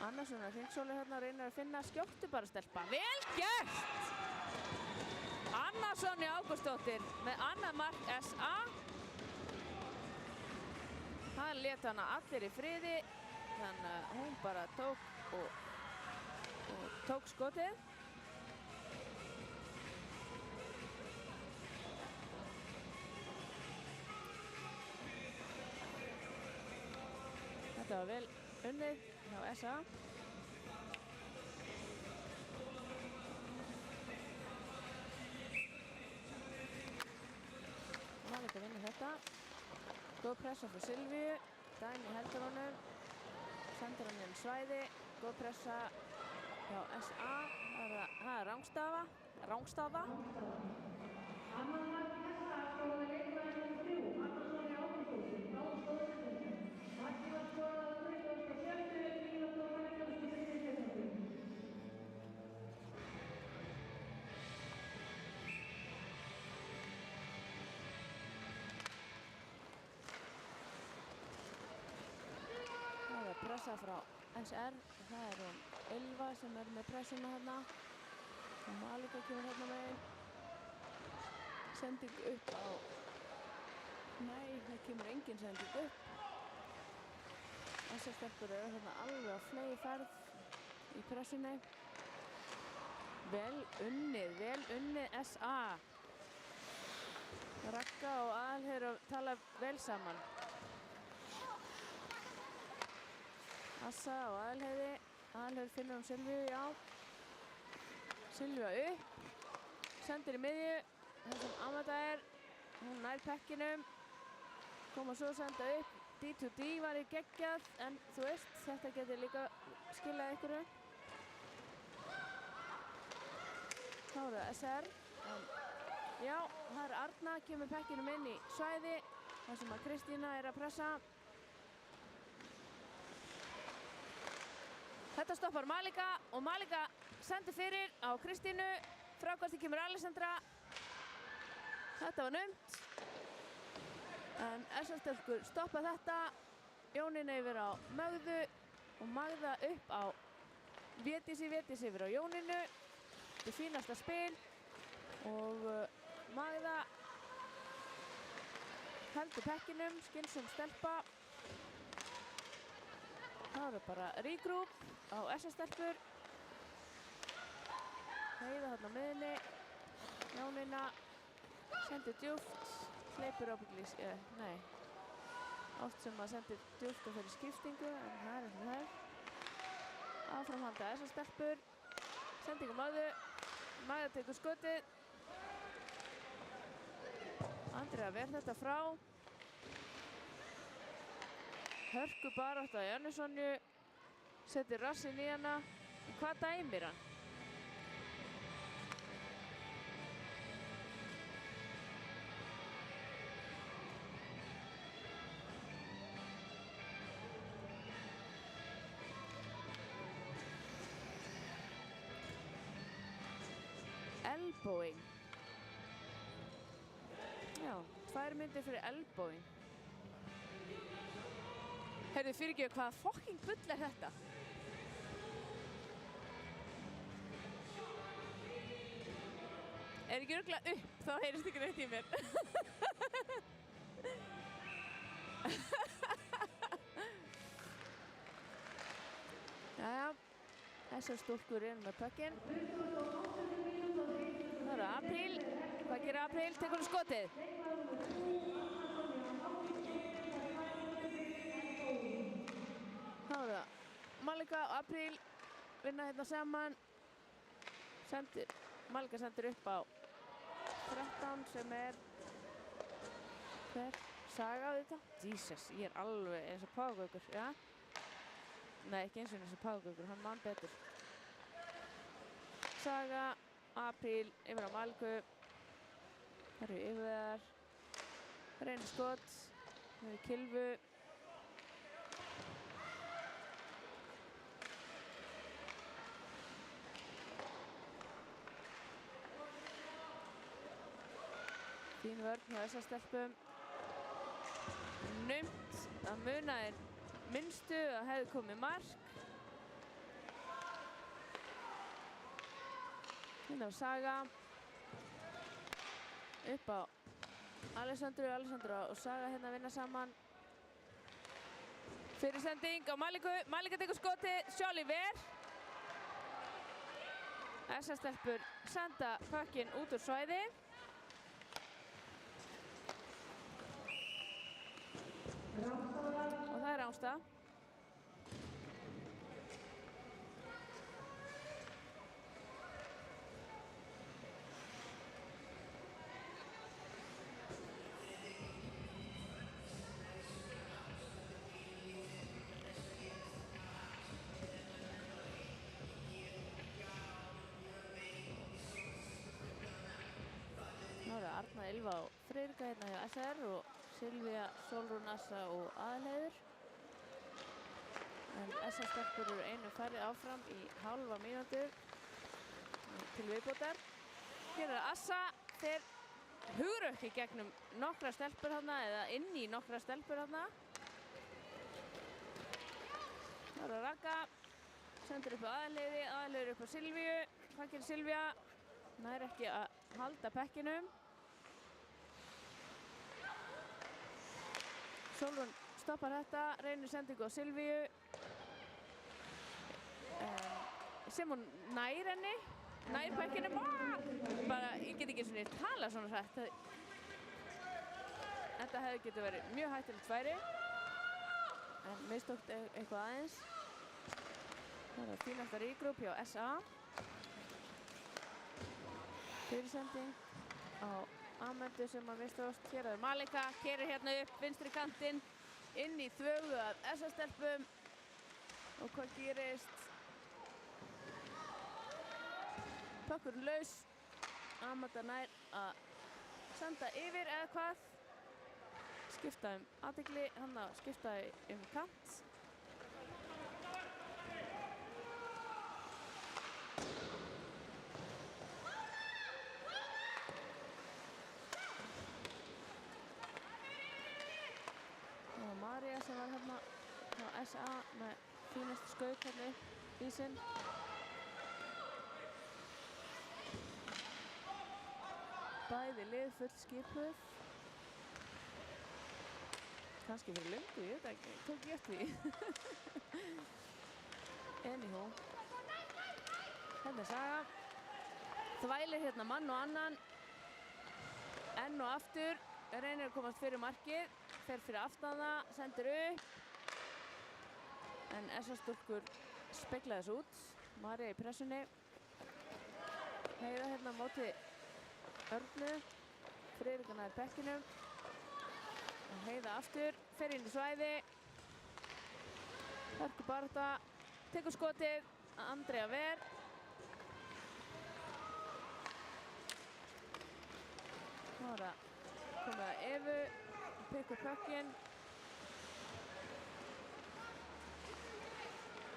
Anna svona hringsóli hérna reynir að finna, skjóttu bara stelpa. Vel gert! Anna Sonja Ágústsdóttir með annað mark SA. Hann lét hana allir í friði, þannig að hún bara tók skotið. Þetta var vel unnið hjá SA. Malíka vinnur þetta. Góð pressa frá Silvíu. Dæmi heldur honum. Sendir hann inn svæði. Góð pressa hjá SA. Það er Rangstaða. Annan mark SA skoraði leikmaður nr. 3, Anna Sonja Ágústsdóttir, frá Stóðsendingu. Markið var skorað á 27. mínútu og 53. sekúndu. Það er pressa frá SR. Það er hún Ylva sem er með pressuna hérna. Og Malíka kemur hérna megin. Sending upp á... Nei, það kemur engin sending upp. Þessar stelpur eru hérna alveg á fleygiferð í pressunni. Vel unnið SA. Ragga og Aðalheiður tala vel saman. Assa og Aðalheiði. Aðalheiður finnur Silvíu, já. Silvíu upp. Sendir í miðju. Það sem Amanda er. Hún nær pekkinum. Koma svo senda upp. D2D var í geggjað. En þú veist, þetta getur líka skilað ykkur. Þá er það SR. Já, það er Arna. Kemur pekkinum inn í svæði. Það sem að Kristína er að pressa. Þetta stoppar Malíka og Malíka sendir fyrir á Kristínu. Frákvæmst kemur Alessandra. Þetta var naumt. En SR-stelpur stoppa þetta. Jónína yfir á Mögðu og Magda upp á Védísi yfir á Jónínu. Þetta er fínasta spil og Magda heldur pekkinum, skynsum stelpa. Það eru bara regroup á SR-stelpur. Heiða þarna á miðunni. Jónína sendir djúpt. Hleypur ábygglis, nei. Oft sem að sendir djúpt og fyrir skiptingu, en það er það er. Áframhalda þessar stelpur. Sendingum áðu. Magda tekur skotið. Andrea ver þetta frá. Hörku barátta í Önnu Sonju. Setur rassinn í hana. En hvað dæmir hann? Elbowing. Já, 2 myndir fyrir elbowing. Heyrðu, fyrirgefðu, hvaða fucking bull er þetta? Er ekki örugglega upp, þá heyrist ekki neitt í mér. Jæja, þessar stúlkur eru með puckinn. Það er Apríl. Hvað gerir Apríl? Tekur hún skotið. Það er það. Malika og Apríl vinna hérna saman. Malika sendir upp á 13 sem er hver? Saga á þetta? Jesus, ég er alveg eins og Págaukur, ja? Nei, ekki eins og Págaukur, hann man betur. Saga, Apríl, yfir á Maliku. Það eru yfir þar. Reynir skot. Það eru Kilvu. Fín vörn hjá þessar stelpum. Naumt að munaði minnstu að hefði komið mark. Hérna á Saga. Upp á Alessandra og Saga hérna að vinna saman. Fyrirsending á Maliku. Malika tekur skotið. Sjálf ver. Þessar stelpur senda puckinn út úr svæði. Og það er Rangstad. Nú eru Arna, Ylva og Friðrika hérna hjá SR og Silvía, Sólrún, Assa og Aðalheiður. En SR-stelpur eru einu færri áfram í hálfa mínútu til viðbótar. Hér er Assa, þeir hugrökk í gegnum nokkra stelpur þarna eða inn í nokkra stelpur þarna. Það eru Ragga, sendur upp á Aðalheiði, Aðalheiður upp á Silvíu. Hvað gerir Silvía? Nær ekki að halda pekkinum. Sólrún stoppar þetta, reynir sendingu á Silvíu. Sem hún nær henni, nær pekkinum. Bara, ég get ekki einu sinni tala svona hrætt. Þetta hefði getið verið mjög hættulegt færi. En mistókt eitthvað aðeins. Það er fínasta rígrúp hjá SA. Fyrirsending á Amandu sem að mistast. Hér er Malika, keyrir hérna upp vinstri kantinn inn í þvögu af SA-stelpum. Og hvað gerist? Puckurinn laus. Amanda nær að senda yfir eða hvað. Skipta athygli, hann að skipta kant. María sem var hérna á SA með fínast skaut hérna upp í sinn. Bæði lið full skipuð. Kannski fyrir löngu, ég veit ekki, tók ég eftir því. Anyhow. Hérna er Saga. Þvælir hérna mann og annan. Enn og aftur. Reynir að komast fyrir markið. fer fyrir aftan það, sendir upp. En SS-stúlkur spegla þessu út. María í pressunni. Heiða hérna á móti Örnu. Friðrik nær bekkinu. Og Heiða aftur, fer inn í svæði. Hörku baráttu, tekur skotið, Andrea Ver. Nú er það komið að Evu, pikka pökkinn.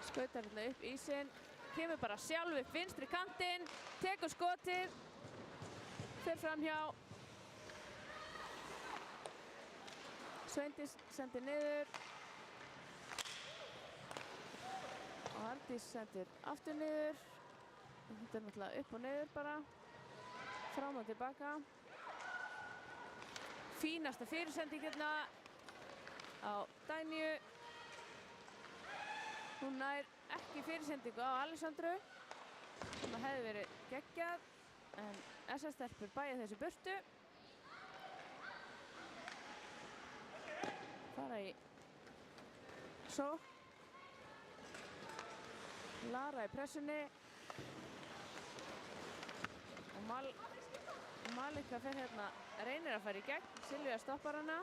Skautar hérna upp ísinn, kemur bara sjálf upp vinstri kantinn, tekur skotið, fer fram hjá. Sveindís sendir niður. Og Hardís sendir aftur niður. Þetta er náttúrulega upp og niður bara. Fram og tilbaka. Fínasta fyrirsending hérna á Dagnýju. Hún nær ekki fyrirsendingu á Alexandru. Sem hefði verið geggjað. En SS-stelpur bæja þessu burtu. Fara í sókn. Lara í pressunni. Og Malika fer hérna, reynir að fara í gegn. Silvía stoppar hana.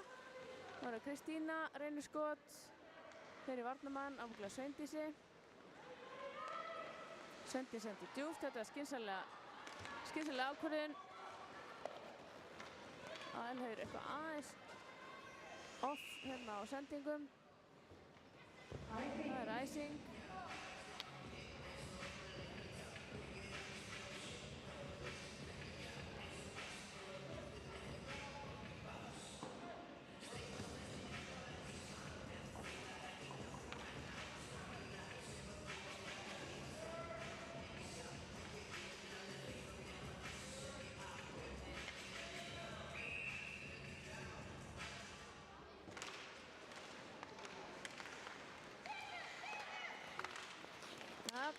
Nú er það Kristína, reynir skot. Fer í varnarmann, ábygglega Sveindísi. Sveindís sendir djúpt, þetta var skynsamlega ákvörðun. Aðalheiður eitthvað aðeins off hérna á sendingum. Það er æsing.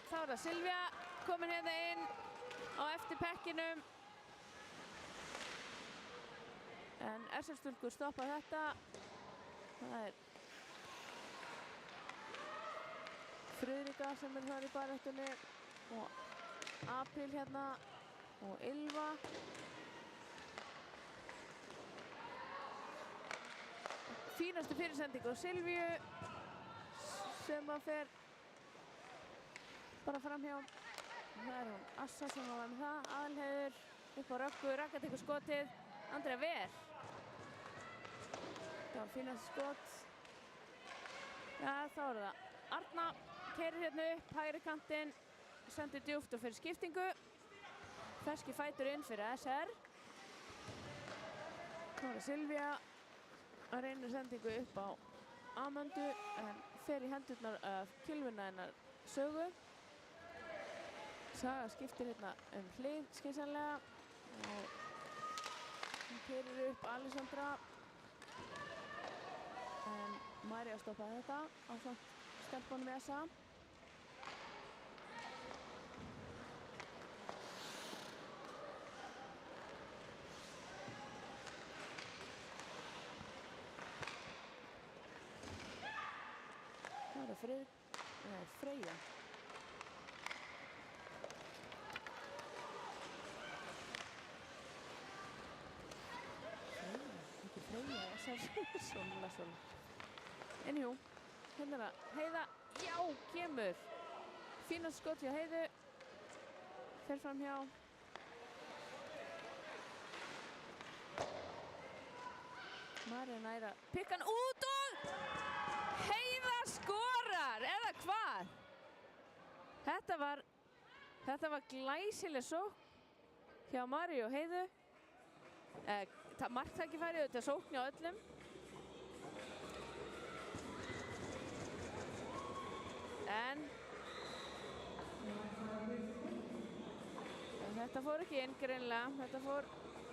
Þá er það Silvía komin hérna inn á eftir pekkinum. En SS-stúlkur stoppa þetta. Það er Friðrika sem er þar í baráttunni og Apríl hérna og Ylva. Fínastu fyrirsendingu á Silvíu sem að fer bara fram hjá. Það er hún Assa sem var með það. Aðalheiður upp á Röggu, Ragga tekur skotið. Andrea Ver. Það var fínast skot. Já, þá er það Arna. Keyrir hérna upp, hægri kantinn. Sendir djúpt og fyrir skiptingu. Ferski fætur inn fyrir SR. Þá er það Silvía. Að reyna sendingu upp á Amandu. En fer í hendurnar af kylfuna hennar Sögu. Saga skiptir hérna hlið skynsamlega og hún keyrir upp Alexandra en María stoppaði þetta ásamt stelpunum í SA. Það er Freyja. Svona. Anywho, hérna er það Heiða. Já, kemur. Fínast skot hjá Heiðu. Fer fram hjá. María næra. Pikka hann út og Heiða skorar, eða hvað? Þetta var glæsileg sókn hjá Maríu og Heiðu. Marktækifæri, þetta sókn hjá öllum. En þetta fór ekki inn greinilega.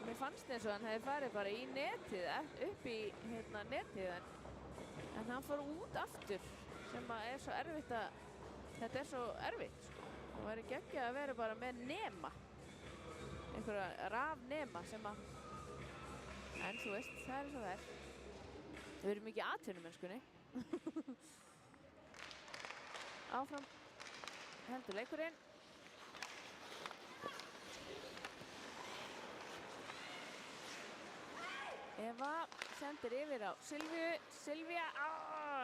Mér fannst eins og hann hefði farið bara í netið, upp í netið. En hann fór út aftur, sem er svo erfitt að, þetta er svo erfitt. Það væri geggjað að vera bara með nema. Einhverja rafnema sem að, en þú veist, það er svo það er. Við erum mikið atvinnumennskunni. Áfram heldur leikurinn. Eva sendir yfir á Silvíu. Silvía,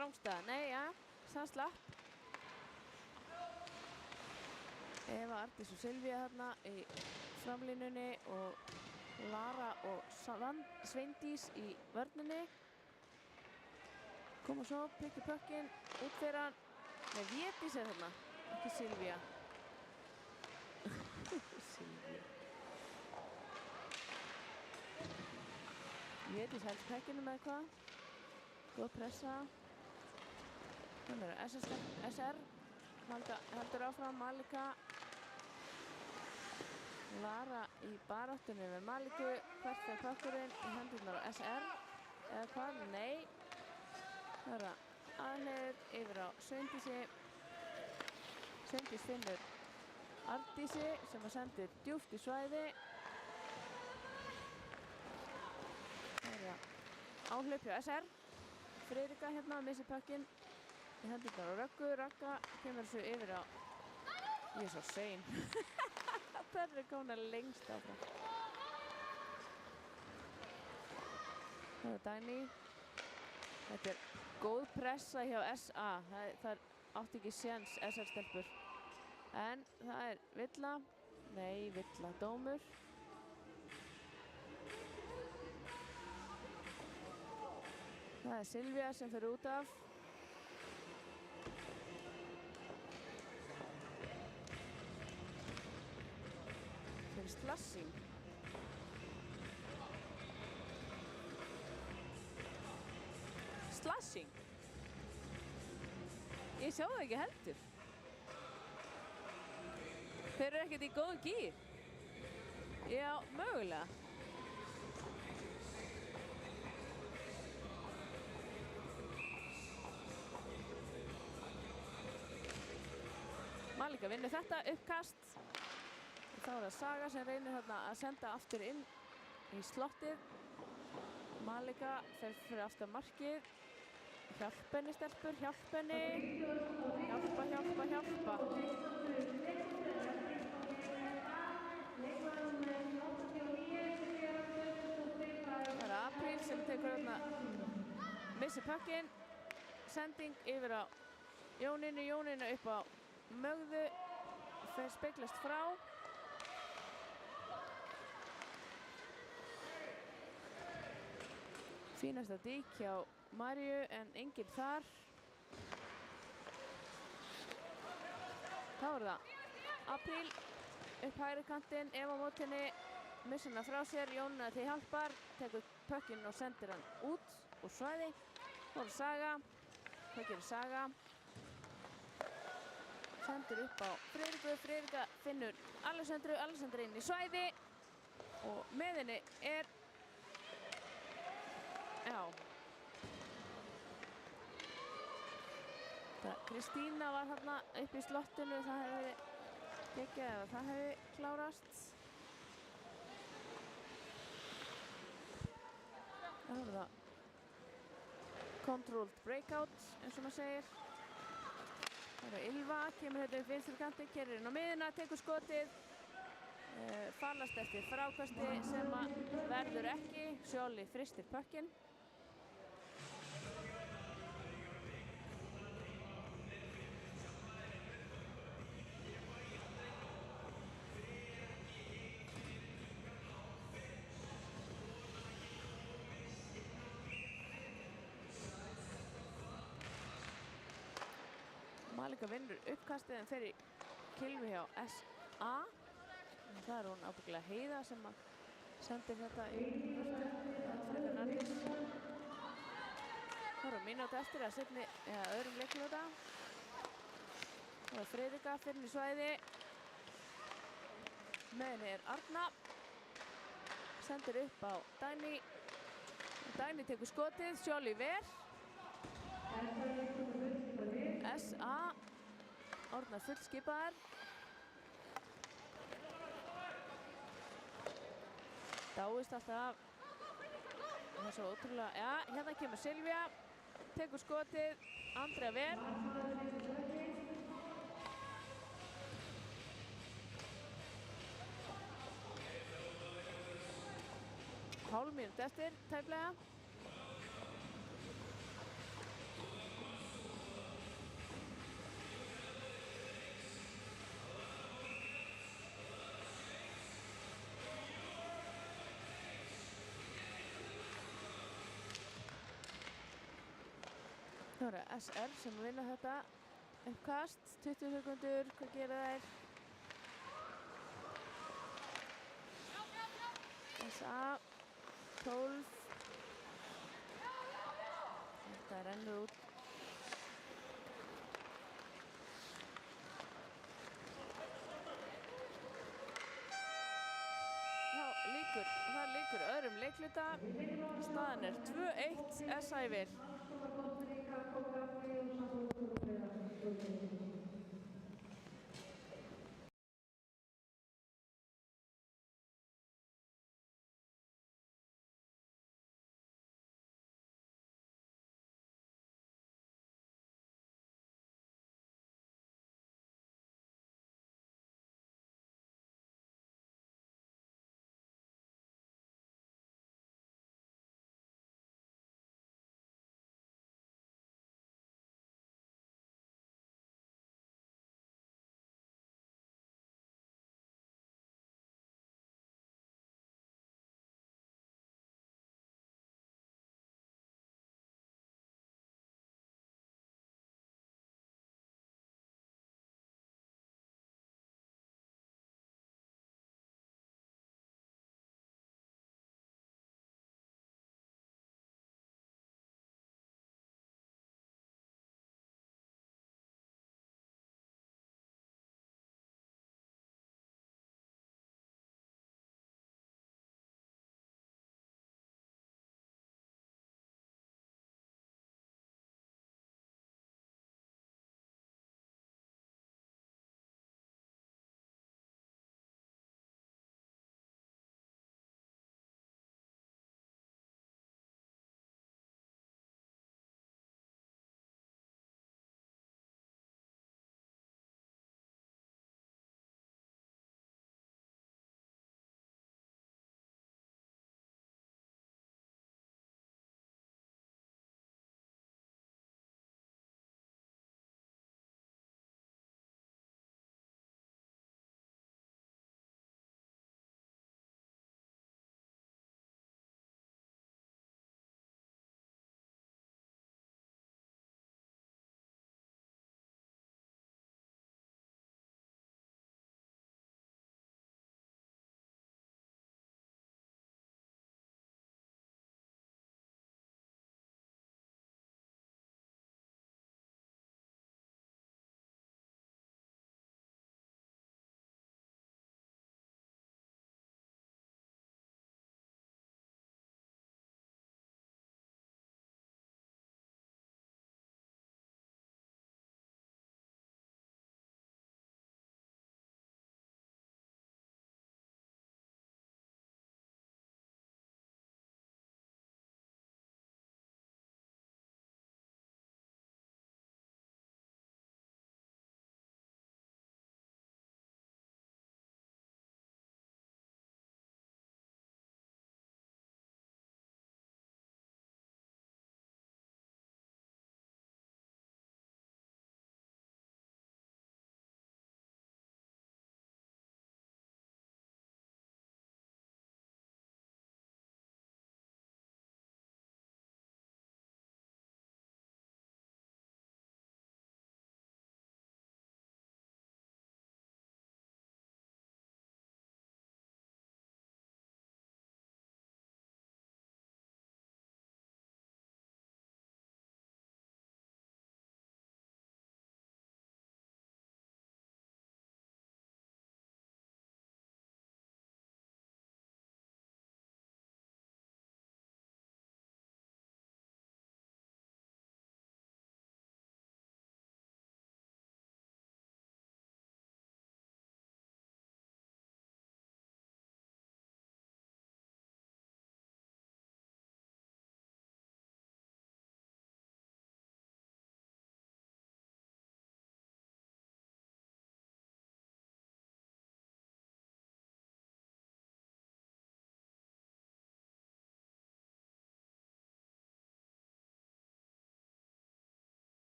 rángstað, nei, ja, það slapp. Eva, Arndís og Silvía þarna í framlínunni og Lara og Sveindís í vörninni. Koma svo, pikki pökkinn, út fyrir hann. Nei, Védís er þarna, ekki Silvía. Silvía. Védís heldur pökkinu með hvað. Góð pressa. Þannig er SR. Heldur áfram, Malika. Lara í baráttunni með Maliku. Hvert fer pökkurinn í hendurnar á SR. Eða hvað? Nei. Það er aðlegur yfir á Sveindísi. Sveindís finnur Arndísi sem að sendir djúpt í svæði. Það er áhlaup hjá SR. Friðrika hérna missir pökkinn í hendurnar á Röggu. Ragga kemur þessu yfir á... Ég er svo sein. Það er komin lengst áfram. Það er Dagný. Þetta er góð pressa hjá SA. Það átti ekki séns SR-stelpur. En það er villa. Nei, villa dómur. Það er Silvía sem fer út af. Fyrir slassing. Slassing? Ég sjá það ekki heldur. Þeir eru ekkert í góðu gír. Já, mögulega. Malika vinnur þetta uppkast. Þá er það Saga sem reynir hérna að senda aftur inn í slottið. Malika fer fyrir aftan markið. Hjálp henni stelpur, hjálp henni. Hjálpa, hjálpa, hjálpa. Það er Apríl sem tekur hérna, missir pökkinn. Sending yfir á Jóninu upp á Mögðu. Fer speglast frá. Fínasta dík hjá Maríu en enginn þar. Þá er það Apríl upp hægri kantinn, Eva á mótinni, missir hana frá sér, Jónína til hjálpar, tekur pökkinn og sendir hann út úr svæði. Þá er Saga, hvað gerir Saga? Sendir upp á Friðriku, Friðrika finnur Alessandru inn í svæði og með henni er, já, Kristína var þarna upp í slottinu, það hefði verið geggjað ef það hefði klárast. Það er það controlled breakout eins og maður segir. Það er Ylva, kemur hérna upp vinstri kantinn, keyrir inn á miðjuna, tekur skotið. Fallast eftir frákasti sem að verður ekki. Sjóli fristir pökkinn. Malika vinnur uppkastið en fer í kylfu hjá SA. Það er hún ábyggilega Heiða sem að sendir þetta í burtu. Frekar Nargis. Það eru mínútu eftir að seinni eða öðrum leikmínúta. Það er Friðrika fyrir í svæði. Með henni er Arna. Sendir upp á Dagný. Dagný tekur skotið, Sjóli ver. SA orðnar fullskipaðar. Dáist alltaf af Það er svo ótrúlega, já, hérna kemur Silvía, tekur skotið, Andrea Ver. Hálf mínútu eftir, tæplega. Það eru SR sem vinna þetta uppkast, 20 sekundur, hvað gera þær? SA, 12. Þetta rennur út. Það lýkur öðrum leikluta. Staðan er 2-1 SA yfir.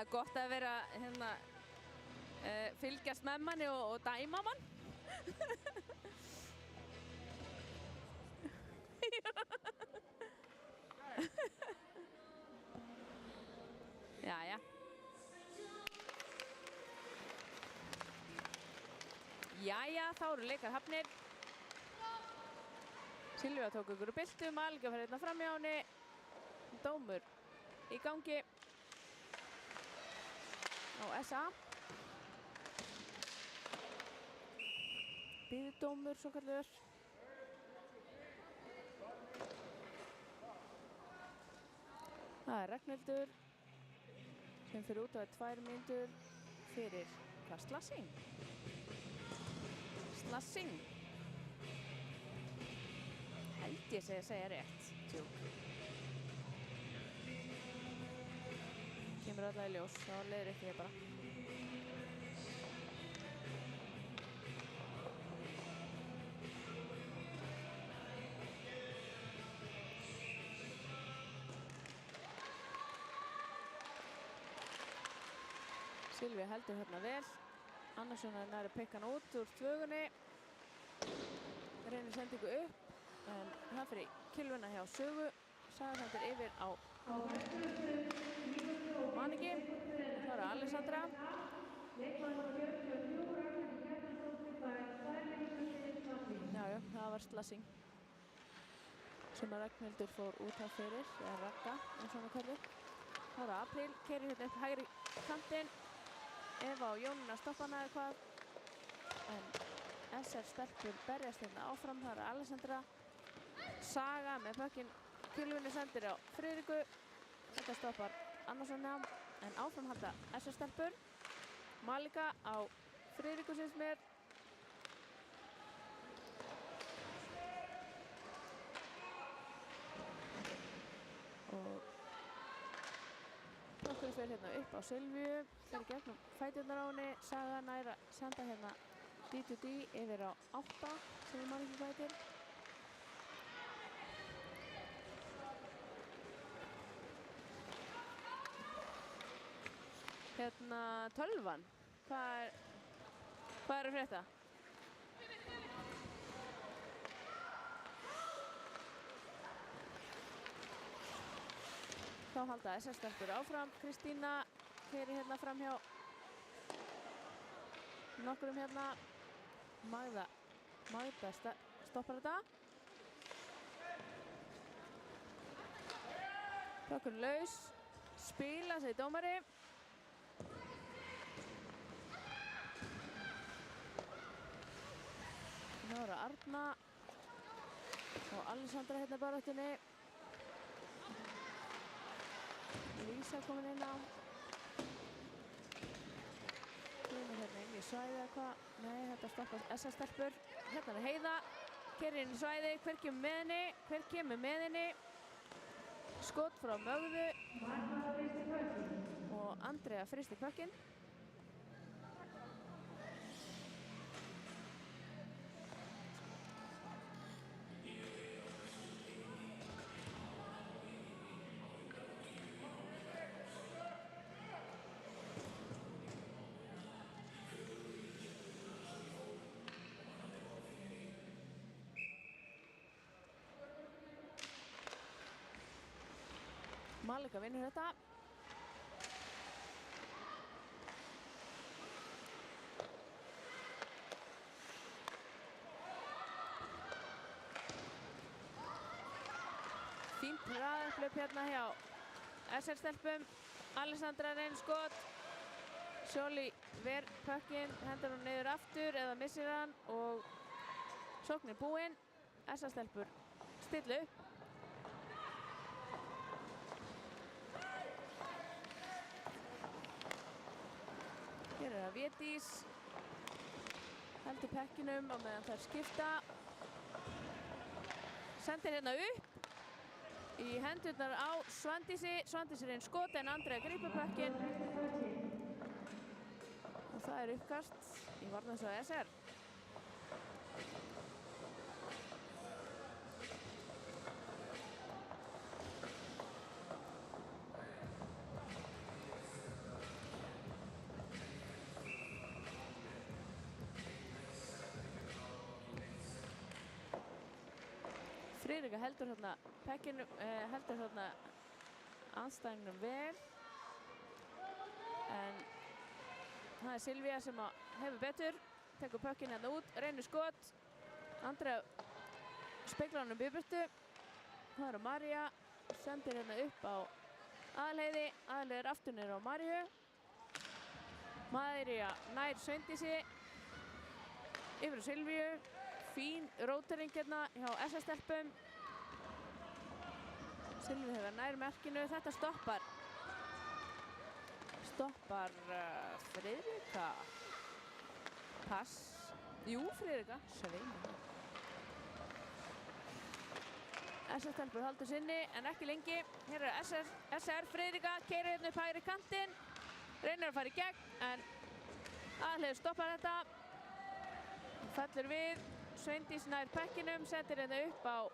Það er gott að vera hérna fylgjast með manni og dæma mann. Jæja. Jæja, þá eru leikar hafnir. Silvía tók ykkur úr byltu, Malika fer hérna fram hjá henni. Dómur í gangi á SA. Biðdómur svo kallar. Það er Ragnhildur sem fyrir út á 2 mínútur fyrir hvað slassing? Slassing. Held ég segja rétt. Tjúk. Kemur alltaf í ljós, þá leiðir ekki ég bara. Silvía heldur hérna vel. Andersson er næri pikkan út úr tvögunni. Reynir sendingu upp, en það fyrir kylfuna hjá Sögu. Saga sendir yfir á Maniki. Það er Alessandra. Jájá, það var slassing sem að Ragnhildur fór út af fyrir, eða Ragga, eins og hann kallir. Það er Apríl, keyrir hérna upp hægri kantinn. Eva og Jónína stoppa hana eða hvað. En SR stelpur berjast hérna áfram. Það er Alessandra. Saga með pökkinn kylfunni sendir á Friðriku. Þetta stoppar Andersson hjá. En áfram halda SR stelpur. Malika á Friðriku syns mér. Og Nokkur fer hérna upp á Silvíu, fer í gegnum fæturnar á henni. Saga næra senda hérna D2D yfir á 8 sem man ekki hvað heitir. Hérna tölvan, hvað er að frétta? Þá halda SS-stelpur áfram. Kristína keyrir hérna fram hjá nokkurum hérna. Magda stoppar þetta. Pökkurinn laus. Spila, segir dómari. Nóra Arna og Alessandra hérna baráttunni. Lísa komin inn á. Kemur hérna inn í svæði eða hvað? Nei, þetta stoppar SS-stelpur. Hérna er Heiða. Keyrir inn í svæði. Hver kemur með henni? Hver kemur með henni? Skot frá Mögðu. Og Andrea fristi pökkinn. Malika vinnur þetta. Fínt hraðarhlaup hérna hjá SR-stelpum. Alessandra reynir skot. Sjóli ver pökkinn, hendur hún niður aftur eða missir hann og sókn er búinn. SR-stelpur stilla upp. Hér er það Védís. Heldur pekkinum á meðan þær skipta. Sendir hérna upp í hendurnar á Svandísi. Svandísi reynir skot en Andrea grípur pekkin. Og það er uppkast í varnarsvæði SR. Friðrika heldur þarna pekkinu, heldur þarna andstæðingnum vel. En það er Silvía sem hefur betur, tekur pökkinn hérna út, reynir skot. Andrea speglar hann yfirburtu. Það er María, sendir hérna upp á Aðalheiði. Aðalheiði er aftur niður á Maríu. María nær Sveindísi yfir á Silvíu. Fín rótering hérna hjá SS-stelpum. Silvíu hefur nær merkinu. Þetta stoppar Friðrika. Pass. Jú, Friðrika. Sveina. SS-stelpur haldur sinni en ekki lengi. Hér er SR Friðrika. Keyrir hérna upp hægri kantinn. Reynir að fara í gegn en Aðalheiður stoppar þetta. Fellur við. Sveindís nær pekkinum, sendir hérna upp á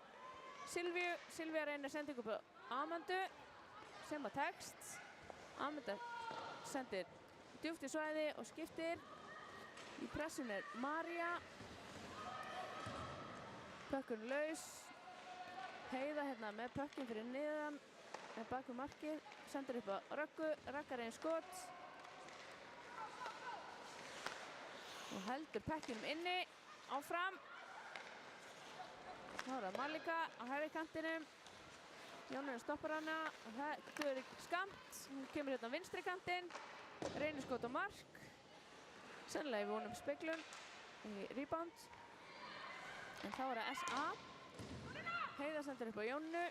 Silvíu. Silvía reynir að senda upp á Amandu sem að tekst. Amanda sendir djúpt í svæði og skiptir. Í pressun er María. Pökkun laus. Heiða hérna með pökkinn fyrir niðan með baku markið. Sendir upp á Röggu. Raggar einn skot. Og heldur pekkinum inni. Áfram. Þá er það Malika á hægri kantinum. Jónína stoppar hana og það duður skammt. Hún kemur hérna á vinstri kantinn. Reynir skot á mark. Sennilega í vonum speglun í rebound. En þá er það SA. Heiða sendir upp á Jónu.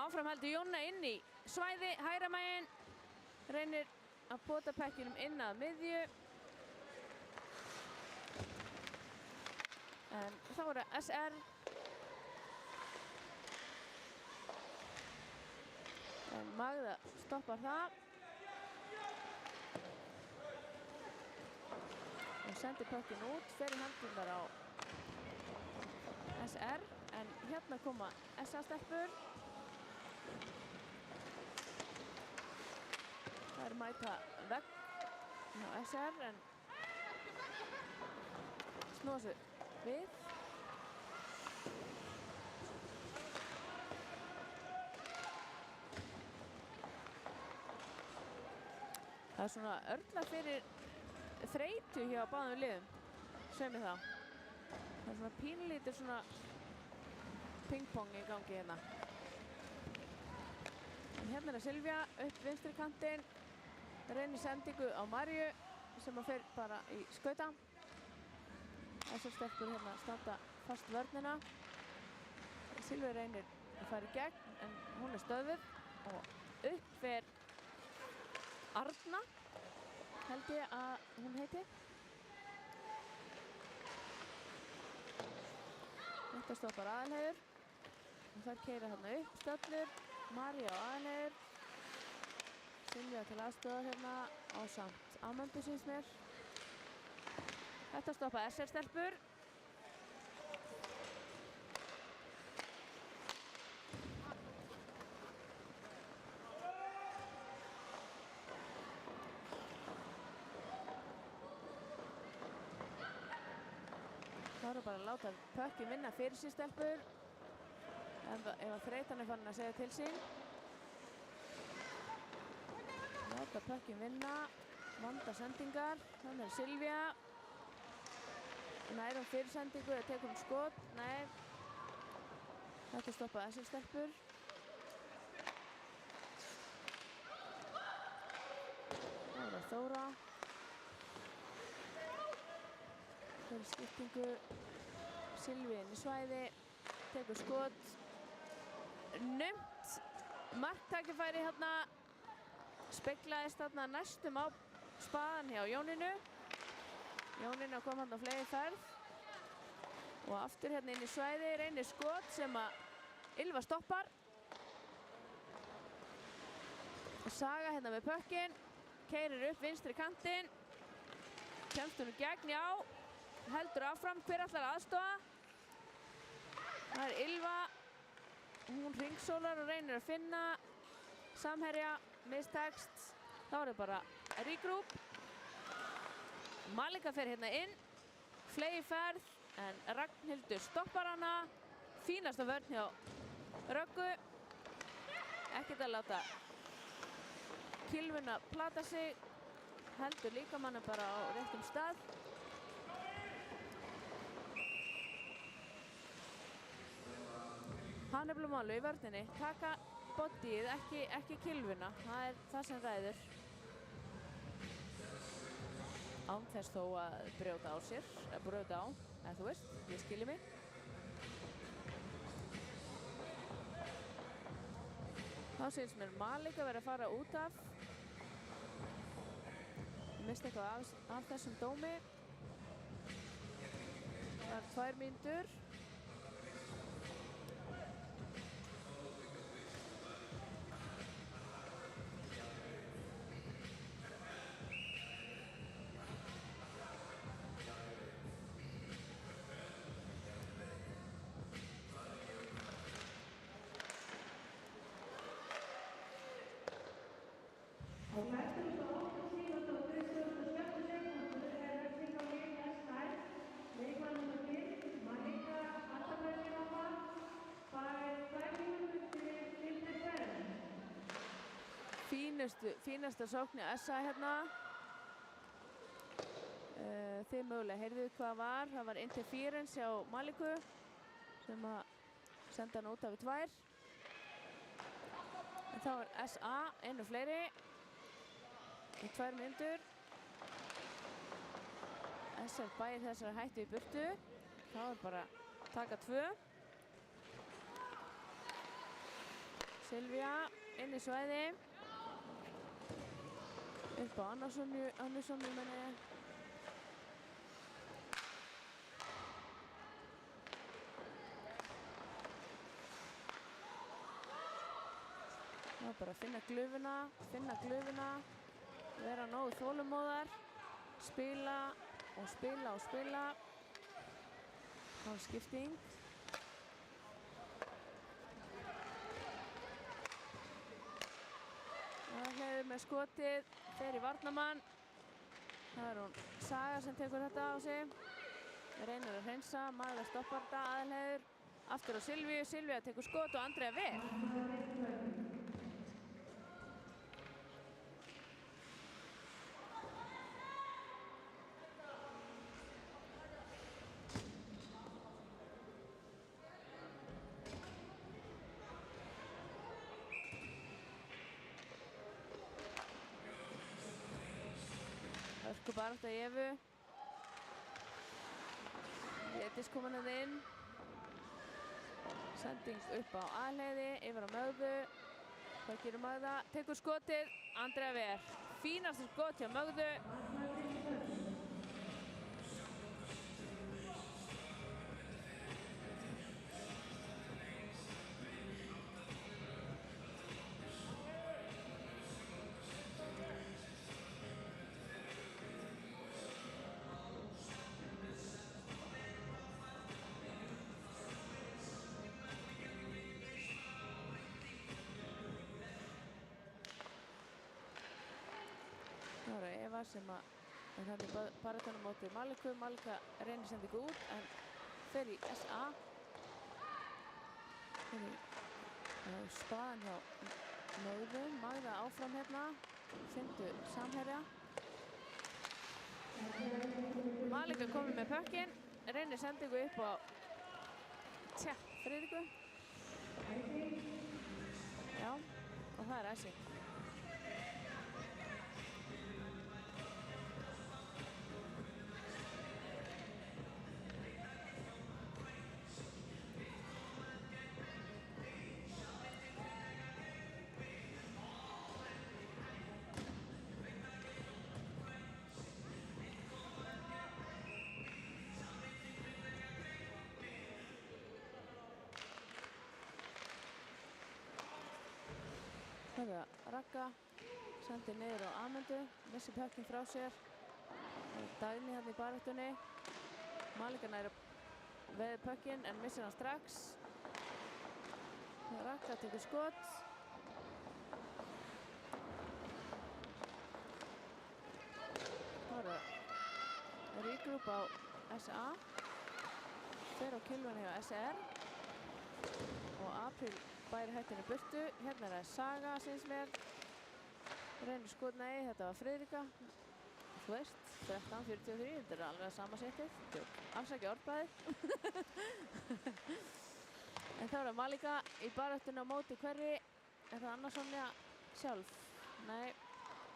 Áfram heldur Jóna inn í svæði, hægra megin. Reynir að pota pekkinum inn að miðju. En þá er það SR. En Magda stoppar það. Og sendir pökkinn út, fer í hendurnar á SR. En hérna koma SA-stelpur. Það er mæta vegg hjá SR en snúa sig við. Það er svona örla fyrir þreytu hjá báðum liðum, sem það. Það er svona pínlítið svona ping-pong í gangi hérna. En hérna er Silvía upp vinstri kantinn. Reynir sendingu á Maríu sem að fer bara í skauta. Þessar stelpur hérna standa fast vörnina. Silvía reynir að fara í gegn en hún er stöðvuð og upp fer Arna, held ég að hún heiti. Þetta stoppar Aðalheiður og þær keyra hérna upp stöllur. María og Aðalheiður. Silvía til aðstoðar hérna ásamt Amandu síns mér. Þetta stoppa SR-stelpur. Það eru bara að láta pökkinn vinna fyrir sér stelpur. Ef að þreytan er farin að segja til sín. Láta pökkinn vinna. Vanda sendingar. Þannig er Silvía. Nær fyrir sendingu eða tekur skot. Nei. Þetta stoppa SR-stelpur. Það er Þóra. Fyrir skiptingu. Silvía inn í svæði. Tekur skot. Naumt. Marktækifæri hérna. Speglaðist þarna næstum á spaðan hjá Jónínu. Jónína kom hann á flegi ferð. Og aftur hérna inn í svæði. Reynir skot sem að Ylva stoppar. Og Saga hérna með pökkinn. Keyrir upp vinstri kantinn. Kemst hún í gegn, já. Heldur áfram, hver ætlar að aðstoða? Það er Ylva. Hún hringsólar og reynir að finna samherja, mistekst. Þá er það bara regroup. Malika fer hérna inn. Flegi ferð. en Ragnhildur stoppar hana. Fínasta vörn hjá Röggu. Ekkert að láta kylfuna plata sig. Heldur líkamanninn bara á réttum stað. Hann er málu í vörninni. Taka bodyið, ekki kylfuna. Það er það sem ræður. Án þess þó að brjóta á sér, brjóta á, en þú veist, ég skilji mig. Þá sést mér Malika vera að fara út af. Ég misti eitthvað af þessum dómi. Það er 2 mínútur. Fínasta sókn í SA hérna. Þið mögulega heyrðuð hvað var. Það var interference hjá Maliku sem að senda hann út af 2. En þá er SA einu fleiri í 2 mínútur. SA bæði þessar hættu í burtu. Þá er bara að taka 2. Silvía inn í svæði. Upp á Anderssonu menni. Já, bara finna glufuna, vera nógu þolinmóðar, spila og spila og spila. Það er skipting. Aðalheiður með skotið, fer í varnarmann. Það er hún Saga sem tekur þetta á sig. Reynir að hreinsa, Magda stoppar þetta, Aðalheiður. Aftur á Silvíu, Silvía tekur skot og Andrea ver. Hörkubarátta í Evu. Védís komin að inn. Sending upp á Aðalheiði, yfir á Mögðu. Hvað gerir Magda? Tekur skotið, Andrea ver. Fínasta skot hjá Mögðu. Það er Eva sem er hérna í baráttunum móti Maliku. Malika reynir sendingu út en fer í SA. Fer í spaðan hjá Mögðu. Magda áfram hérna. Fyndu samherja. Malika komið með pökkinn. Reynir sendingu upp á Friðriku. Já, og það er æsing. Það er Ragga, sendir niður á Amundu, missir pökkinn frá sér. Það er Dagný hérna í baráttunni. Malika nær veið pökkinn en missir hann strax. Ragga tekur skot. Það er regroup á SA. fer á kylfunni hjá SR og Apríl bæri hættinu burtu. Hérna er það Saga, syns mér. Reynir skot, nei, þetta var Friðrika. Þú veist, 13:43, þetta er alveg sama settið. Afsækja orðbræði. En þá er það Malika í baráttunni á móti hverri. Er það Anna Sonja sjálf? Nei,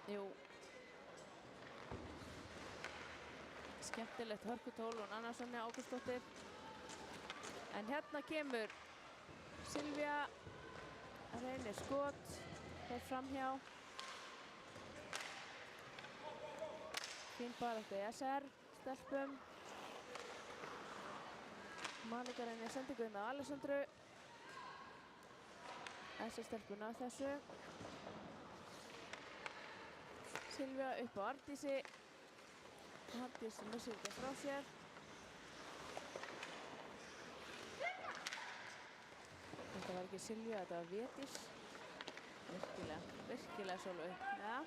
jú. Skemmtilegt hörkutól og Anna Sonja Ágústsdóttir. En hérna kemur Silvía, reynir skot, fer framhjá. Fín baráttu í SR, stelpum. Malika reynir sendingu inn á Alessandru. SR stelpuna af þessu. Silvía upp á Ardísi. Ardís missir þetta frá sér. Þetta var ekki Silvía, þetta var Védís. Virkilega Sólveig. Ja.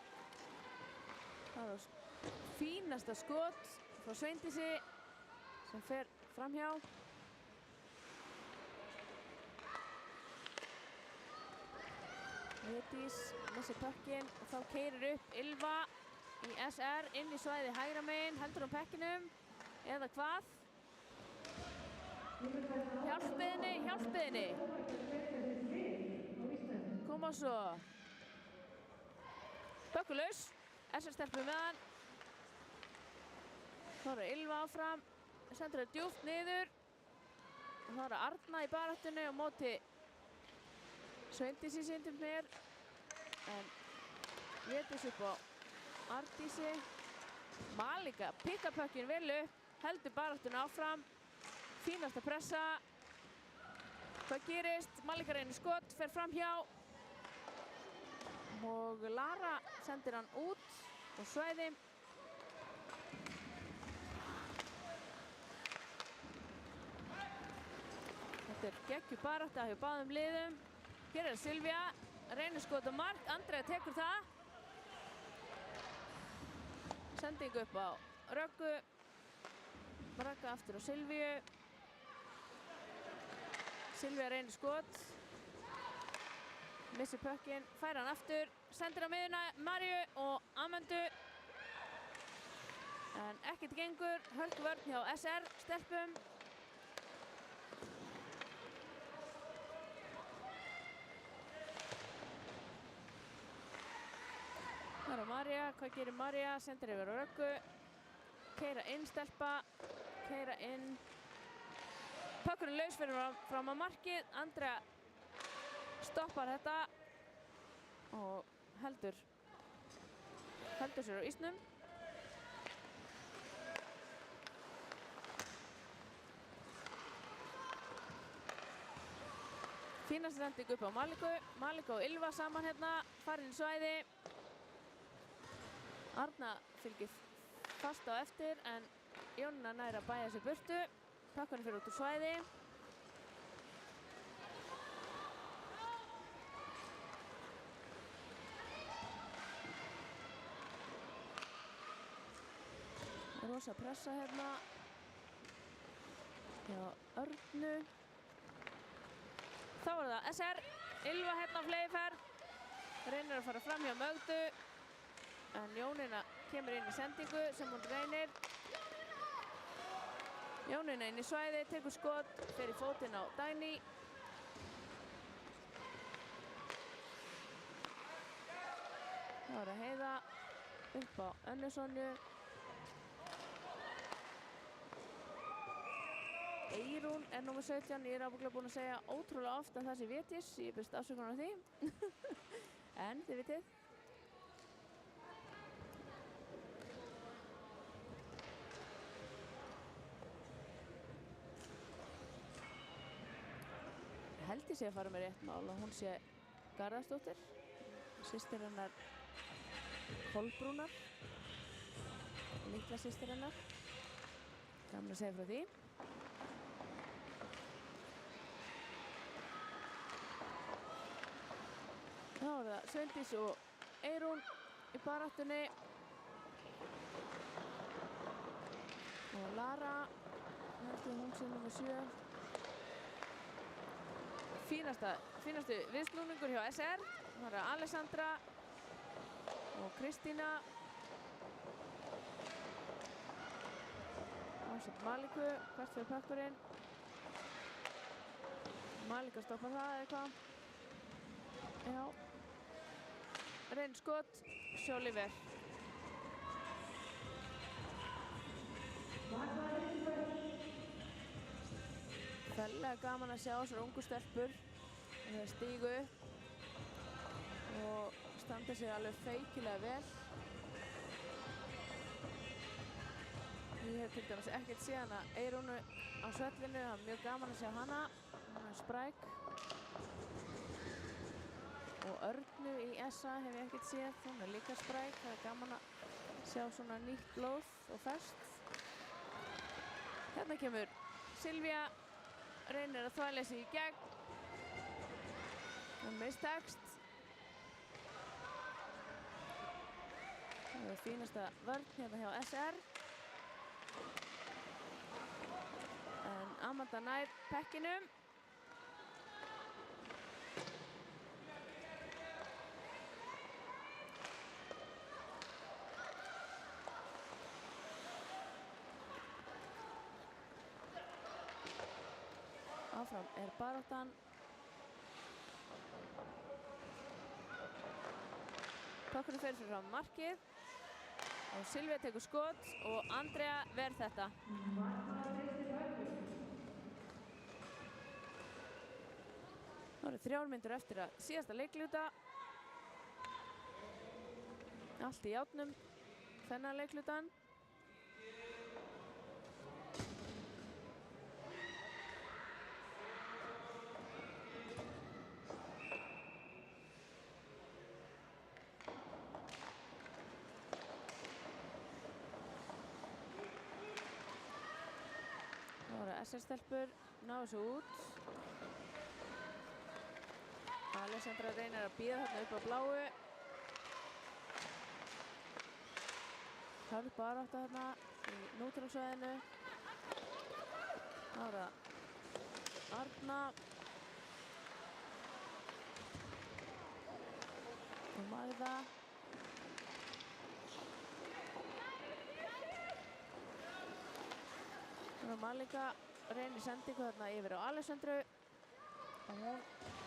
Það var fínasta skot frá Sveindísi sem fer framhjá. Védís missir pökkinn og þá keyrir upp Ylva í SR inn í svæði hægra megin. Heldur hún pekkinum eða hvað? Hjálpiðinni. Koma svo. Bökkulaus. SR stelpur með hann. Þá er Ylva áfram. Sendur það djúpt niður. Og þá er Arna í baráttunni á móti Sveindísi sýndum mér. En Védís upp á Ardísi. Malika pikka pökkinn vel upp. Heldur baráttuna áfram. Fínasta pressa. Hvað gerist? Malika reynir skot, fer framhjá. Og Lara sendir hann út á svæði. Þetta er geggjubarátta hjá báðum liðum. Hér er Silvía, reynir skot á mark. Andrea tekur það. Sending upp á Röggu. Rögga aftur á Silvíu. Silvía reynir skot. Missir pökkinn, fær hann aftur. Sendir á miðuna Maríu og Amandu. En ekkert gengur. Hörkuvörn hjá SR stelpum. Það er María. Hvað gerir María? Sendir yfir á Röggu. Keyra inn stelpa. Keyra inn. Pökkurinn laus fyrir fram á markið. Andrea stoppar þetta og heldur sér á ísnum. Fínasta sending upp á Maliku. Malika og Ylva saman hérna. Farin í svæði. Arna fylgir fast á eftir en Jónina nær að bæja sér burtu. Pökkurinn fyrir út úr svæði. Rosa pressa hérna hjá Örnu. Þá er það SR. Ylva hérna á fleygiferð. Reynir að fara fram hjá Mögdu. En Jónína kemur inn í sendingu sem hún reynir. Jónína inn í svæði, tekur skot, fer í fótinn á Dagný. Þá er það Heiða upp á Önnu Sonju. Eyrún er númer 17. Ég er ábyggilega búin að segja ótrúlega oft að það sé Védís. Ég byrst afsökunar á því. En þið vitið. Held ég sé að fara með rétt mál og hún sé Garðarsdóttir, systir hennar Kolbrúnar, litla systir hennar. Gaman að segja frá því. Þá er það Sveindís og Eyrún í baráttunni. Og Lara held ég hún sé nummer 7. Fínastu viðsnúningur hjá SR. Það eru Alessandra og Kristína. Ásamt Maliku, hvert fyrir pökkurinn. Malika stoppar það eða eitthvað. Já. Reynir skot, Sjólífer. Fellega gaman að sjá þessar ungu stelpur stígu upp og standa sig alveg feikilega vel. Ég hef til dæmis ekkert séð hana Eyrúnu á svellinu, það er mjög gaman að sjá hana. Hún er spræk. Og Örnu í SA hef ég ekkert séð, hún er líka spræk. Það er gaman að sjá svona nýtt blóð og ferskt. Hérna kemur Silvía, reynir að þvæla sig í gegn. Hún mistekst. Það er fínasta vörn hérna hjá SR. En Amanda nær pekkinum. Áfram er baráttan. Pökkurinn fer fyrir fram markið. Og Silvía tekur skot og Andrea ver þetta. Það eru 3 mínútur eftir að síðasta leikluta. Allt í járnum, kvennaleiklutan. Það voru SR-stelpur, náðu svo út. Alessandra reynir að bíða þarna upp á bláu. Hörð barátta þarna í nútrálsvæðinu. Það voru Arna og Magda. Malika reynir sendingu þarna yfir á Alessandru og hún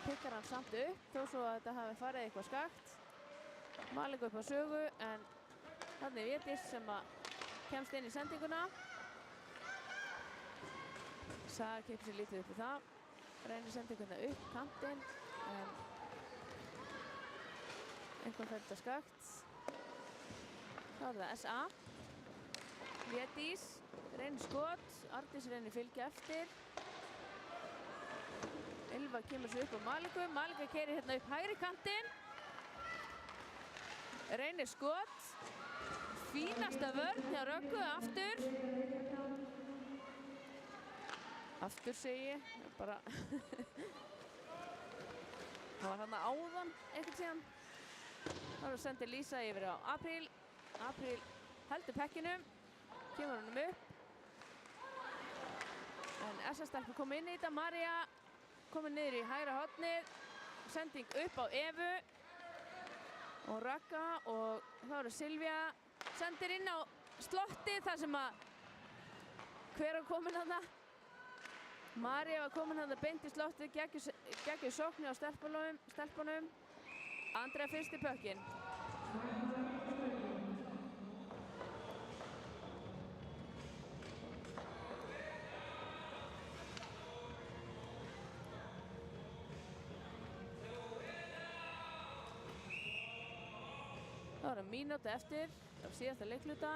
pikkar hann samt upp þó svo að þetta hafi farið eitthvað skakt. Malika upp á sögu en þarna er Védís sem að kemst inn í sendinguna. Saga kipir sér lítið upp í það. Reynir sendinguna upp kantinn en eitthvað fer þetta skakt. Þá er það SA. Védís reynir skot, Arndís reynir fylgja eftir. Ylva kemur svo upp á Maliku. Malika keyrir hérna upp hægri kantinn. Reynir skot. Fínasta vörn hjá Röggu aftur. Aftur segi ég. Bara það var hérna áðan eitthvað síðan. Þá er það sendir Lísa yfir á Apríl. Apríl heldur pekkinum. Kemur honum upp. En SS-stelpur kom inn í þetta. María komið niður í hægra hornið. Sending upp á Evu og Ragga og þá eru Silvía. Sendir inn á slottið þar sem að hver var komin þarna? María var komin þarna beint í slottið. Geggjuð sókn á stelpunum. Andrea fyrst í pökkinn. Það var mínútu eftir af síðasta leikluta.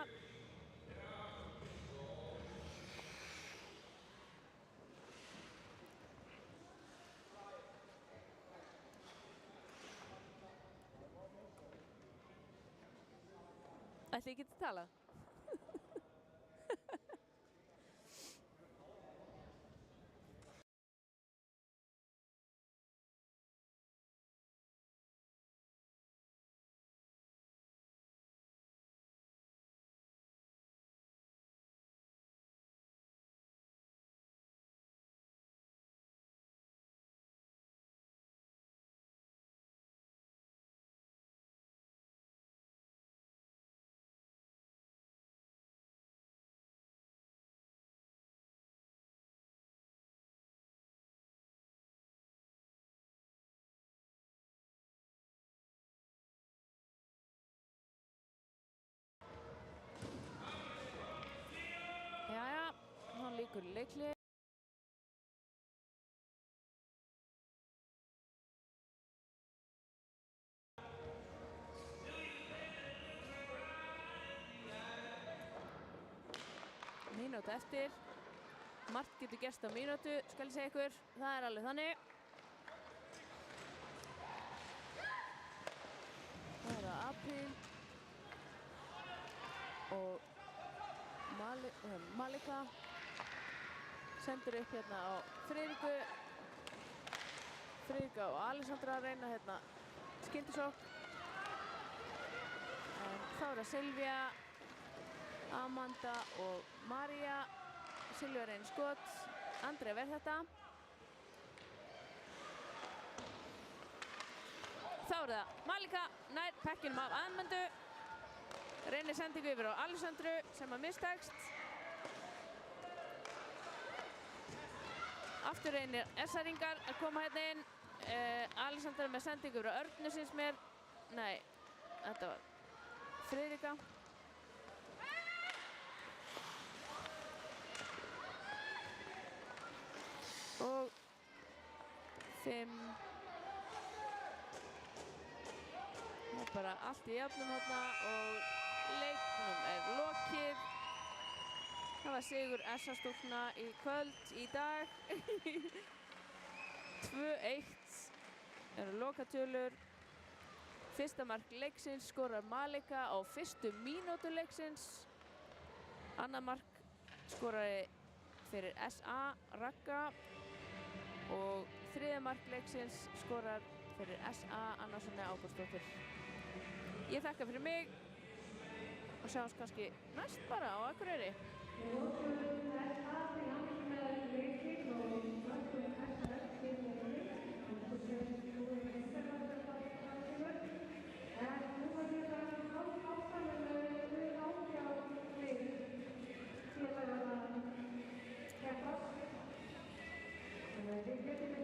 Ætli ég geti talað? tekur leikhlé. Mínúta eftir. Margt getur gerst á mínútu, skal ég segja ykkur. Það er alveg þannig. Það er það Apríl og Malika sendur upp hérna á Friðriku. Friðrika og Alessandra reyna hérna skyndisókn. En þá er það Silvía, Amanda og María. Silvía reynir skot. Andrea verð þetta. Þá er það Malika nær pekkinum af Amandu. Reynir sendingu yfir á Alessandru sem að mistekst. Aftur reynir S-aringar að koma hérna inn. Alessandra með sendingu yfir á Örnu syns mér. Nei, þetta var Friðrika. Og 5. Það er bara allt í jafnum hérna og leiknum er lokið. Það var sigur SA-stúlkna í kvöld í dag. 2-1 eru lokatölur. Fyrsta mark leiksins skorar Malika á fyrstu mínútu leiksins. Annað mark skorari fyrir SA Ragga. Og þriðja mark leiksins skorar fyrir SA Anna Sonja Ágústsdóttir. Ég þakka fyrir mig og sjáumst kannski næst bara á Akureyri. Thank you.